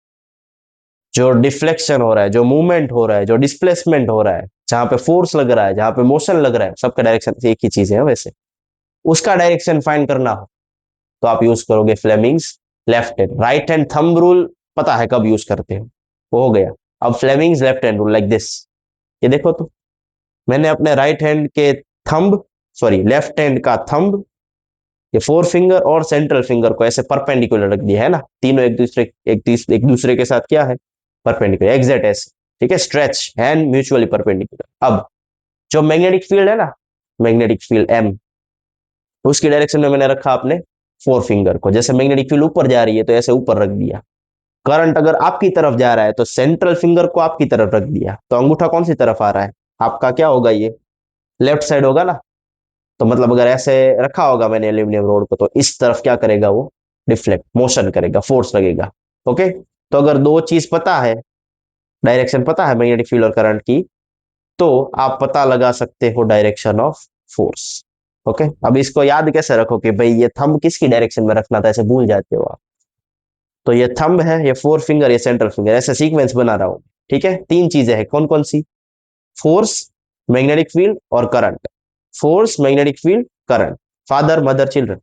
जो डिफ्लेक्शन हो रहा है, जो मूवमेंट हो रहा है, जो डिस्प्लेसमेंट हो रहा है, जहां पे फोर्स लग रहा है, जहां पे मोशन लग रहा है, सबका डायरेक्शन एक ही चीज है वैसे, उसका डायरेक्शन फाइंड करना हो, तो आप यूज करोगे Fleming's left hand. Right hand thumb rule पता है कब यूज करते हो, वो हो गया। अब Fleming's left hand rule like this, ये देखो तो, मैंने अपने राइट हैंड के थंब, सॉरी लेफ्ट हैंड का थंब, ये फोर फिंगर और सेंट्रल फिंगर को ऐसे परपेंडिकुलर रख दिया है ना, तीनों एक दूसरे के साथ क्या है? परपेंडिकुलर, एग्जैक्ट ऐसे, ठीक है, स्ट्रेच हैंड म्यूचुअली परपेंडिकुलर। अब जो मैग्नेटिक फील्ड है ना, मैग्नेटिक फील्ड एम, उसकी डायरेक्शन में मैंने रखा अपने फोर फिंगर को, जैसे मैग्नेटिक फील्ड ऊपर जा रही है तो ऐसे ऊपर रख दिया। करंट अगर आपकी तरफ जा रहा है तो सेंट्रल फिंगर को आपकी तरफ रख दिया, तो अंगूठा कौन सी तरफ आ रहा है? आपका क्या होगा? ये लेफ्ट साइड होगा ना। तो मतलब अगर ऐसे रखा होगा मैंने एल्यूमिनियम रोड को, तो इस तरफ क्या करेगा वो? डिफ्लेक्ट, मोशन करेगा, फोर्स लगेगा। ओके, तो अगर दो चीज पता है, डायरेक्शन पता है मैग्नेटिक फील्ड और करंट की, तो आप पता लगा सकते हो डायरेक्शन ऑफ फोर्स। ओके, अब इसको याद कैसे रखो कि भाई ये थंब किसकी डायरेक्शन में रखना था, ऐसे भूल जाते हो आप। तो ये थंब है, ये फोर फिंगर, ये सेंट्रल फिंगर, ऐसे सीक्वेंस बना रहा हूं। ठीक है, तीन चीजें हैं, कौन कौन सी? फोर्स, मैग्नेटिक फील्ड और current. Force, magnetic field, current. Father mother children,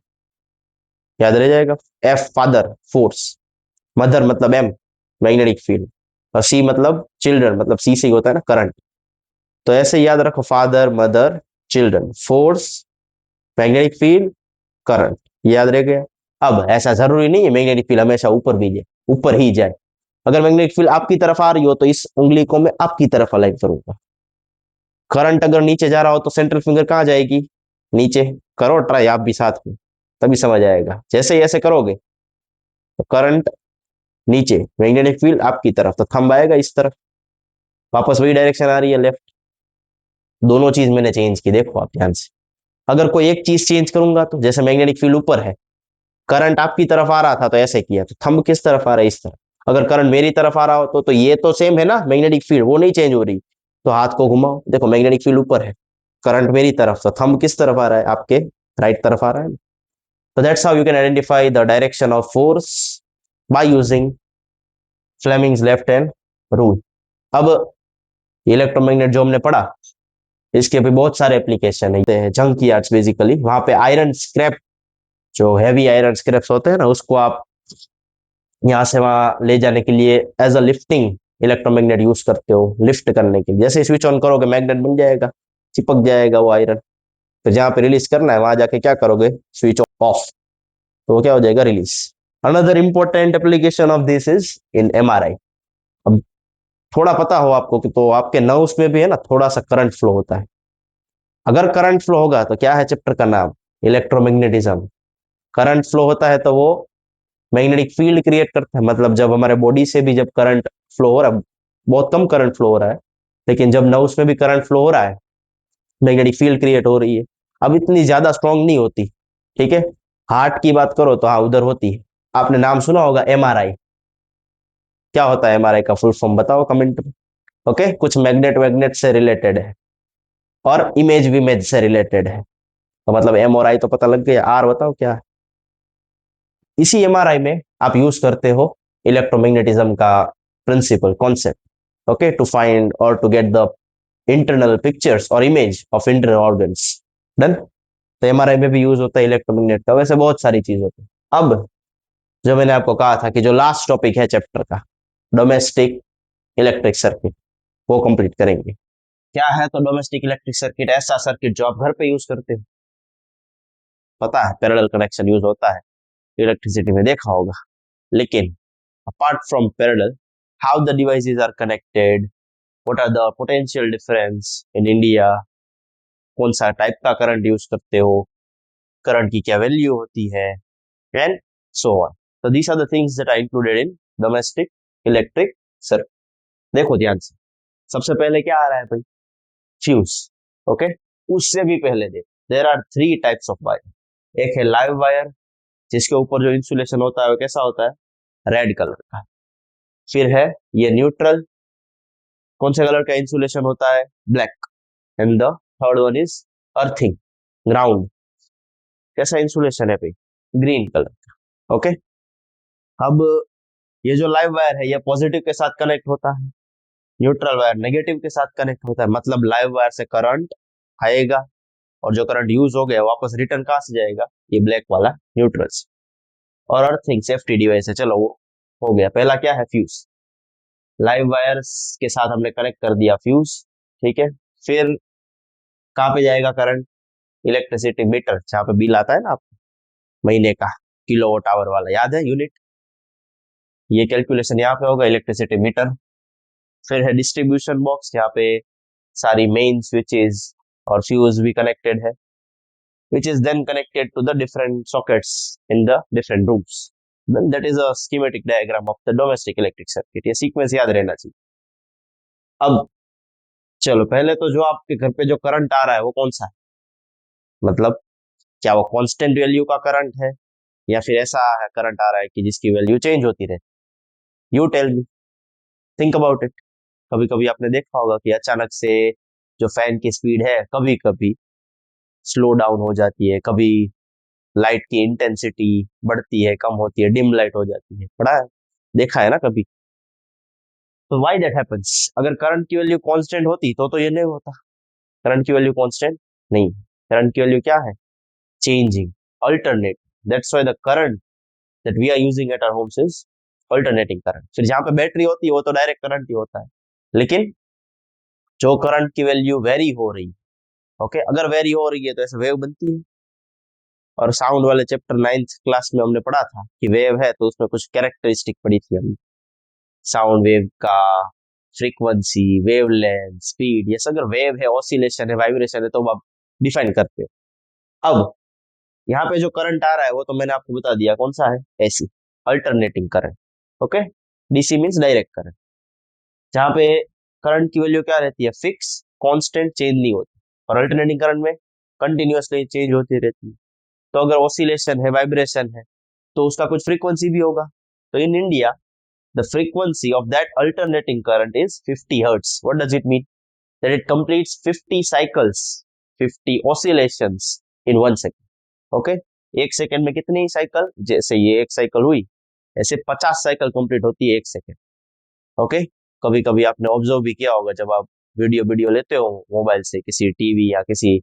याद रह जाएगा। एफ फादर फोर्स, मदर मतलब एम मैग्नेटिक फील्ड, और सी मतलब चिल्ड्रन, मतलब सी से होता है ना करंट। तो ऐसे याद रखो, father mother children, force, magnetic field, current, याद रह गया। अब ऐसा जरूरी नहीं है मैग्नेटिक फील्ड हमेशा ऊपर भी जाए, ऊपर ही जाए। अगर मैग्नेटिक फील्ड आपकी तरफ आ रही हो तो इस उंगली को मैं आपकी तरफ अलाइन करूंगा। करंट अगर नीचे जा रहा हो तो सेंट्रल फिंगर कहाँ जाएगी? नीचे। करो ट्राई आप भी साथ में, तभी समझ आएगा। जैसे ही ऐसे करोगे तो करंट नीचे, मैग्नेटिक फील्ड आपकी तरफ, तो थंब आएगा इस तरफ, वापस वही डायरेक्शन आ रही है लेफ्ट। दोनों चीज मैंने चेंज की, देखो आप ध्यान से। अगर कोई एक चीज चेंज करूंगा तो जैसे मैग्नेटिक फील्ड ऊपर है, करंट आपकी तरफ आ रहा था तो ऐसे किया, तो थंब किस तरफ आ रहा है? इस तरफ। अगर करंट मेरी तरफ आ रहा हो तो ये तो सेम है ना, मैग्नेटिक फील्ड वो नहीं चेंज हो रही, तो हाथ को घुमाओ, देखो मैग्नेटिक फील्ड ऊपर है, करंट मेरी तरफ, तो थंब किस तरफ आ रहा है? आपके राइट तरफ आ रहा है। तो that's how you can identify the direction of force by using Fleming's left hand rule. अब इलेक्ट्रोमैग्नेट जो हमने पढ़ा, इसके भी बहुत सारे एप्लीकेशन है। जंक यार्ड्स बेसिकली, वहां पे आयरन स्क्रैप, जो हैवी आयरन स्क्रैप्स होते हैं ना, उसको आप यहाँ से वहां ले जाने के लिए as a lifting electromagnet use करते हो, लिफ्ट करने के लिए। जैसे स्विच ऑन करोगे मैग्नेट बन जाएगा, चिपक जाएगा वो आयरन। तो जहाँ पे रिलीज करना है वहां जाके क्या करोगे? स्विच ऑफ, तो वो क्या हो जाएगा? Release. Another important application of this is in MRI. अब थोड़ा पता हो आपको कि तो आपके नर्व्स में भी है ना थोड़ा सा करंट फ्लो होता है। अगर करंट फ्लो होगा तो क्या है चैप्टर का नाम? इलेक्ट्रोमैग्नेटिज्म। करंट फ्लो होता है तो वो मैग्नेटिक फील्ड क्रिएट करता है, मतलब जब हमारे बॉडी से भी जब करंट फ्लो हो रहा है, बहुत कम करंट फ्लो हो रहा है, लेकिन जब नर्व्स में भी करंट फ्लो हो रहा है, मैग्नेटिक फील्ड क्रिएट हो रही है। अब इतनी ज्यादा स्ट्रांग नहीं होती, ठीक है। हार्ट की बात करो तो हाँ उधर होती है। आपने नाम सुना होगा एमआरआई। क्या होता है एमआरआई का फुल फॉर्म? बताओ कमेंट में। ओके, कुछ मैग्नेट वैग्नेट से रिलेटेड है और इमेज विमेज से रिलेटेड है। तो मतलब एम और आई तो पता लग गया, आर बताओ क्या है? इसी एमआरआई में आप यूज करते हो इलेक्ट्रोमैग्नेटिज्म का principle concept, okay, to find और to get the internal pictures और image of internal organs. Done. तो एमआरआई में भी यूज होता है इलेक्ट्रोमैग्नेट का, वैसे बहुत सारी चीज होती है। अब जो मैंने आपको कहा था कि जो लास्ट टॉपिक है चैप्टर का, डोमेस्टिक इलेक्ट्रिक सर्किट, वो कंप्लीट करेंगे। क्या है तो डोमेस्टिक इलेक्ट्रिक सर्किट? ऐसा सर्किट जो आप घर पे यूज करते हो। पता है पैरेलल कनेक्शन यूज होता है इलेक्ट्रिसिटी में, देखा होगा। लेकिन apart from parallel, how the devices are connected, what are the potential difference in India, कौन सा टाइप का करंट यूज करते हो, करंट की क्या वैल्यू होती है, एंड सो ऑन। तो these are the things that are included in domestic electric circuit. देखो ध्यान से, सबसे पहले क्या आ रहा है भाई? फ्यूज। ओके, उससे भी पहले देख, there are three types of wire. एक है लाइव वायर, जिसके ऊपर जो इंसुलेशन होता है वो कैसा होता है? रेड कलर का। फिर है ये न्यूट्रल, कौन से कलर का इंसुलेशन होता है? Black. And the third one is earthing, ground. कैसा इंसुलेशन है भाई? ग्रीन कलर का। ओके, अब ये जो लाइव वायर है ये पॉजिटिव के साथ कनेक्ट होता है, न्यूट्रल वायर नेगेटिव के साथ कनेक्ट होता है। मतलब लाइव वायर से करंट आएगा और जो करंट यूज हो गया वापस रिटर्न कहां से जाएगा? ये ब्लैक वाला न्यूट्रल से। और अर्थिंग सेफ्टी डिवाइस है, चलो वो हो गया। पहला क्या है? फ्यूज। लाइव वायर्स के साथ हमने कनेक्ट कर दिया फ्यूज, ठीक है। फिर कहाँ पे जाएगा करंट? इलेक्ट्रिसिटी मीटर, जहाँ पे बिल आता है ना आप महीने का, किलोवाट आवर वाला, याद है यूनिट? ये कैलकुलेशन यहाँ पे होगा, इलेक्ट्रिसिटी मीटर। फिर है डिस्ट्रीब्यूशन बॉक्स, यहाँ पे सारी मेन स्विचेस और फ्यूज भी कनेक्टेड है, which is then connected to the different sockets in the different rooms. Then that is a schematic diagram of the domestic electric circuit. ये sequence याद रहना चाहिए। अब चलो पहले तो जो आपके घर पे जो करंट आ रहा है वो कौन सा है? मतलब क्या वो कांस्टेंट वैल्यू का करंट है, या फिर ऐसा है करंट आ रहा है कि जिसकी वैल्यू चेंज होती रहे? You tell me, think about it. कभी कभी आपने देखा होगा कि अचानक से जो फैन की स्पीड है कभी कभी स्लो डाउन हो जाती है, कभी लाइट की इंटेंसिटी बढ़ती है, कम होती है, डिम लाइट हो जाती है, पढ़ा है, देखा है ना कभी। तो व्हाई दैट हैपेंस? अगर करंट की वैल्यू कांस्टेंट होती तो ये नहीं होता। करंट की वैल्यू कांस्टेंट नहीं, करंट की वैल्यू क्या है? Changing, alternate. That's why the current that we are using at our homes is alternating current. फिर जहां पे बैटरी होती है वो तो डायरेक्ट करंट ही होता है, लेकिन जो करंट की वैल्यू वेरी हो रही है, ओके, अगर वेरी हो रही है तो ऐसे वेव बनती है। और साउंड वाले चैप्टर 9th क्लास में हमने पढ़ा था कि वेव है तो उसमें कुछ कैरेक्टरिस्टिक पढ़ी थी हमने, साउंड वेव का फ्रीक्वेंसी, वेवलेंथ, स्पीड, ये सब अगर वेव है, ऑसिलेशन है, वाइब्रेशन है, तो आप डिफाइन करते हो। अब यहाँ पे जो करंट आ रहा है वो तो मैंने आपको बता दिया कौन सा है, AC, alternating current. Okay, DC means direct current, जहाँ पे करंट की वैल्यू क्या रहती है, फिक्स, कांस्टेंट, चेंज नहीं होती। और अल्टरनेटिंग करंट में कंटिन्यूअसली चेंज होती रहती है। तो अगर ऑसिलेशन है, वाइब्रेशन है, तो उसका कुछ फ्रीक्वेंसी भी होगा। तो in India the frequency of that alternating current is 50 hertz. What does it mean? That it completes 50 cycles, 50 oscillations in 1 second. Okay? एक सेकंड में कितनी साइकिल? जैसे ये एक साइकिल हुई, ऐसे 50 साइकिल कंप्लीट होती है एक सेकंड। ओके, कभी कभी आपने ऑब्जर्व भी किया होगा जब आप वीडियो वीडियो लेते हो मोबाइल से किसी टीवी या किसी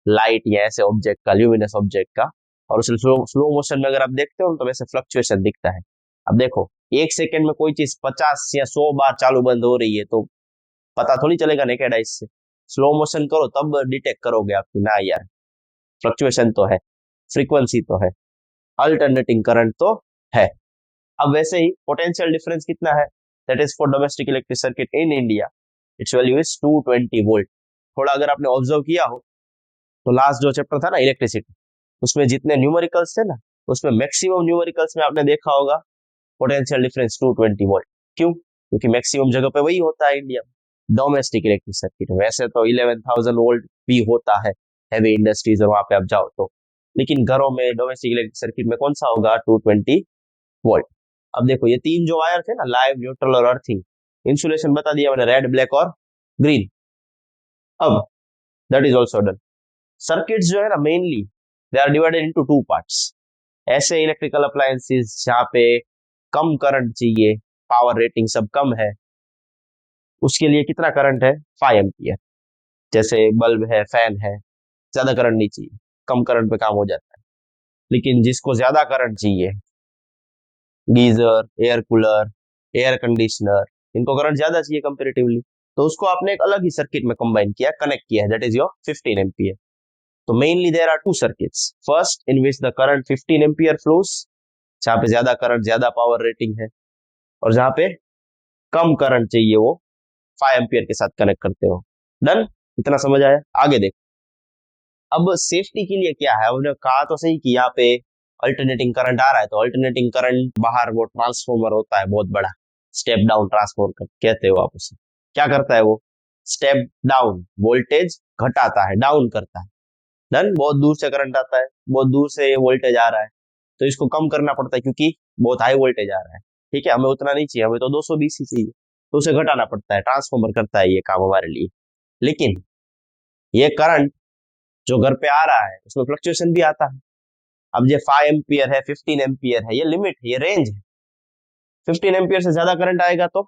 लाइट या ऐसे ऑब्जेक्ट का, ल्यूमिनस ऑब्जेक्ट का, और उसे स्लो मोशन में अगर आप देखते हो तो वैसे फ्लक्चुएशन दिखता है। अब देखो, एक सेकंड में कोई चीज 50 या 100 बार चालू बंद हो रही है तो पता थोड़ी चलेगा नेकेड आइज से। स्लो मोशन करो तब डिटेक्ट करोगे आप ना यार, फ्लक्चुएशन तो है, फ्रीक्वेंसी तो है, अल्टरनेटिंग करंट तो है। अब वैसे ही पोटेंशियल डिफरेंस कितना है? That is for domestic electric circuit in India, it's value is 220 volt. थोड़ा अगर आपने ऑब्जर्व किया हो तो लास्ट जो चैप्टर था ना इलेक्ट्रिसिटी, उसमें जितने न्यूमेरिकल्स थे ना, उसमें मैक्सिमम न्यूमेरिकल्स में आपने देखा होगा पोटेंशियल डिफरेंस 220 वोल्ट। क्यों? क्योंकि मैक्सिमम जगह पे वही होता है इंडिया में डोमेस्टिक इलेक्ट्रिक सर्किट। वैसे तो 11,000 वोल्ट भी होता है हैवी इंडस्ट्रीज और वहां पे आप जाओ तो, लेकिन घरों में डोमेस्टिक इलेक्ट्रिक सर्किट में कौन सा होगा? 220 वोल्ट। अब देखो ये तीन जो वायर थे ना, लाइव, न्यूट्रल और अर्थिंग, इंसुलेशन बता दिया मैंने, रेड, ब्लैक और ग्रीन। अब that is also done. Circuits जो है ना mainly they are divided into two parts. ऐसे इलेक्ट्रिकल अप्लायंसेस जहाँ पे कम करंट चाहिए, पावर रेटिंग सब कम है, उसके लिए कितना करंट है? 5 एम्पियर। जैसे बल्ब है, फैन है, ज्यादा करंट नहीं चाहिए, कम करंट पे काम हो जाता है। लेकिन जिसको ज्यादा करंट चाहिए, geyser, air cooler, air conditioner, इनको करंट ज्यादा चाहिए कंपेरेटिवली, तो उसको आपने एक अलग ही सर्किट में कंबाइन किया, कनेक्ट किया है, दैट इज योर 15 एम्पियर। तो mainly there are two circuits, first in which the current 15 ampere flows, जहाँ पे ज्यादा करंट, ज्यादा पावर रेटिंग है, और जहाँ पे कम करंट चाहिए वो 5 एम्पियर के साथ कनेक्ट करते हो। डन? इतना समझ आया? आगे देख। अब सेफ्टी के लिए क्या है, हमने कहा तो सही कि यहाँ पे अल्टरनेटिंग करंट आ रहा है, तो अल्टरनेटिंग करंट बाहर वो ट्रांसफॉर्मर होता है बहुत बड़ा, स्टेप डाउन ट्रांसफॉर्मर कहते हो आप उसे। क्या करता है वो? स्टेप डाउन, वोल्टेज घटाता है, डाउन करता है। डन? बहुत दूर से करंट आता है, बहुत दूर से वोल्टेज आ रहा है, तो इसको कम करना पड़ता है क्योंकि बहुत हाई वोल्टेज आ रहा है। ठीक है, हमें उतना नहीं चाहिए, हमें तो 220 ही चाहिए, तो उसे घटाना पड़ता है, ट्रांसफॉर्मर करता है ये काम हमारे लिए। लेकिन ये करंट जो घर पे आ रहा है उसमें फ्लक्चुएशन भी आता है। अब ये 5 एम्पियर है, 15 एम्पियर है, ये लिमिट है, ये रेंज है। 15 एम्पियर से ज्यादा करंट आएगा तो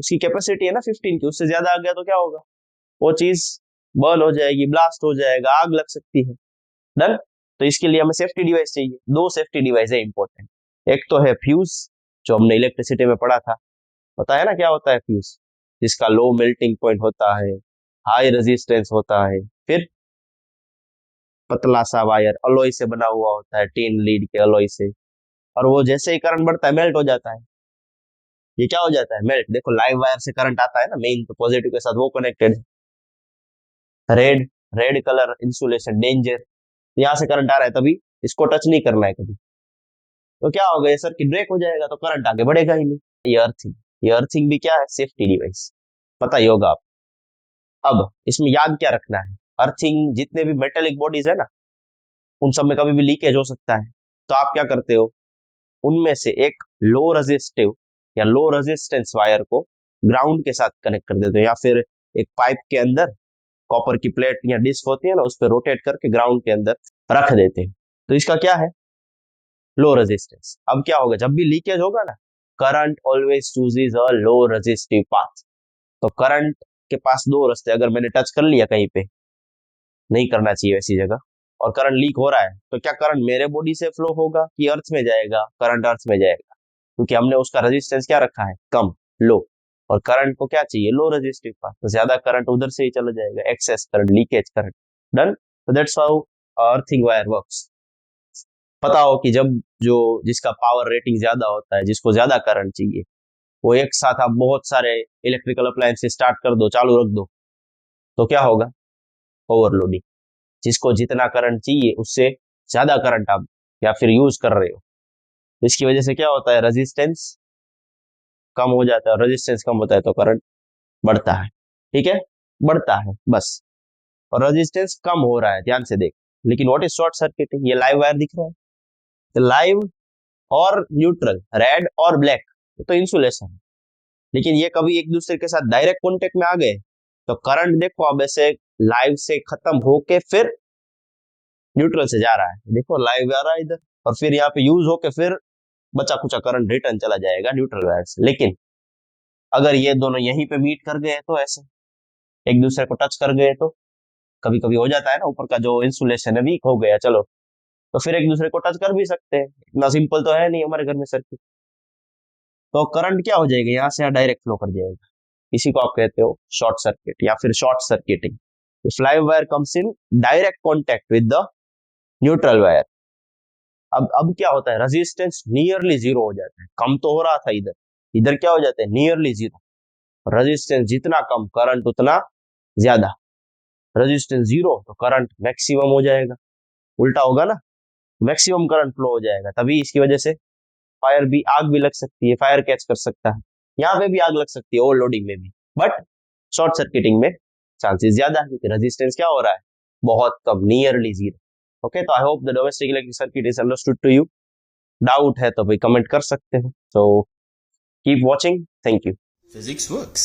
उसकी कैपेसिटी है ना 15 की, उससे ज्यादा आ गया तो क्या होगा? वो चीज बर्न हो जाएगी, ब्लास्ट हो जाएगा, आग लग सकती है। डन? तो इसके लिए हमें सेफ्टी डिवाइस चाहिए। दो सेफ्टी डिवाइस है इंपॉर्टेंट। एक तो है फ्यूज, जो हमने इलेक्ट्रिसिटी में पढ़ा था, पता है ना क्या होता है फ्यूज? जिसका लो मेल्टिंग पॉइंट होता है, हाई रेजिस्टेंस होता है, फिर पतला सा वायर अलॉय से बना हुआ होता है, टीन लीड के अलॉय से, और वो जैसे ही करंट बढ़ता है मेल्ट हो जाता है। ये क्या हो जाता है? मेल्ट। देखो लाइव वायर से करंट आता है ना, मेन तो पॉजिटिव के साथ वो कनेक्टेड है। Red, red colour insulation danger, यहाँ से करंट आ रहा है तभी इसको टच नहीं करना है कभी, तो क्या होगा? ये सर्किट ब्रेक हो जाएगा, तो करंट आगे बढ़ेगा ही नहीं। ये अर्थिंग, ये अर्थिंग भी क्या है? सेफ्टी डिवाइस, पता ही होगा आप। अब इसमें याद क्या रखना है? अर्थिंग जितने भी मेटेलिक बॉडीज है ना, उन सब में कभी भी लीकेज हो सकता है। तो आप क्या करते हो? उनमें से एक लो रेजिस्टिव या लो रेजिस्टेंस वायर को ग्राउंड के साथ कनेक्ट कर देते हो, या फिर एक पाइप के अंदर कॉपर की प्लेट या डिस्क होती है ना, उस पर रोटेट करके ग्राउंड के अंदर रख देते हैं। तो इसका क्या है, लो रेजिस्टेंस। अब क्या होगा, जब भी लीकेज होगा ना, करंट ऑलवेज चूजेस अ लो रेजिस्टिव पाथ। तो करंट के पास दो रास्ते, अगर मैंने टच कर लिया कहीं पे, नहीं करना चाहिए ऐसी जगह, और करंट लीक हो रहा है, तो क्या करंट मेरे बॉडी से फ्लो होगा कि अर्थ में जाएगा? करंट अर्थ में जाएगा, क्योंकि हमने उसका रेजिस्टेंस क्या रखा है, कम, लो। और करंट को क्या चाहिए, लो रेजिस्टिव पाथ, तो ज्यादा करंट उधर से ही चला जाएगा, excess current, leakage current. Done. तो that's how earthing wire works. पता हो कि जब जो जिसका पावर रेटिंग ज्यादा होता है, जिसको ज्यादा करंट चाहिए, वो एक साथ आप बहुत सारे इलेक्ट्रिकल अप्लायंसेस स्टार्ट कर दो, चालू रख दो, तो क्या होगा, ओवरलोडिंग। जिसको जितना करंट चाहिए उससे ज्यादा करंट आप या फिर यूज कर रहे हो, इसकी वजह से क्या होता है, रेजिस्टेंस कम हो जाता है, और रेजिस्टेंस कम होता है तो करंट बढ़ता है। ठीक है, बढ़ता है बस। और रेजिस्टेंस कम हो रहा है, ध्यान से देख। लेकिन व्हाट इज शॉर्ट सर्किटिंग, ये लाइव वायर दिख रहा है, तो लाइव और न्यूट्रल, रेड और ब्लैक, तो इंसुलेशन है। लेकिन ये कभी एक दूसरे के साथ डायरेक्ट कॉन्टेक्ट में आ गए तो करंट देखो अब ऐसे लाइव से खत्म होके फिर न्यूट्रल से जा रहा है, देखो लाइव आ रहा है इधर, और फिर यहाँ पे यूज होके फिर बचा कुचा करंट रिटर्न चला जाएगा न्यूट्रल वायर से। लेकिन अगर ये दोनों यहीं पे मीट कर गए तो ऐसे एक दूसरे को टच कर गए, तो कभी कभी हो जाता है ना, ऊपर का जो इंसुलेशन है वीक हो गया, चलो, तो फिर एक दूसरे को टच कर भी सकते हैं, इतना सिंपल तो है नहीं हमारे घर में सर्किट। तो करंट क्या हो जाएगा, यहाँ से डायरेक्ट फ्लो कर जाएगा, इसी को आप कहते हो शॉर्ट सर्किट या फिर short circuiting. If live wire comes in direct contact with the neutral wire, अब क्या होता है, रेजिस्टेंस नियरली जीरो हो जाता है, कम तो हो रहा था इधर, इधर क्या हो जाता है, नियरली जीरो। रेजिस्टेंस जितना कम, करंट उतना ज्यादा। रेजिस्टेंस जीरो तो करंट मैक्सिमम हो जाएगा, उल्टा होगा ना, मैक्सिमम करंट फ्लो हो जाएगा, तभी इसकी वजह से फायर भी, आग भी लग सकती है, फायर कैच कर सकता है, यहाँ पे भी आग लग सकती है ओवरलोडिंग में भी। बट शॉर्ट सर्किटिंग में चांसेस ज्यादा है, क्योंकि रेजिस्टेंस क्या हो रहा है, बहुत कम, नियरली जीरो। ओके, तो I hope the domestic electric circuit is understood to you. Doubt है तो भाई कमेंट कर सकते हो। So keep watching, thank you. Physics works.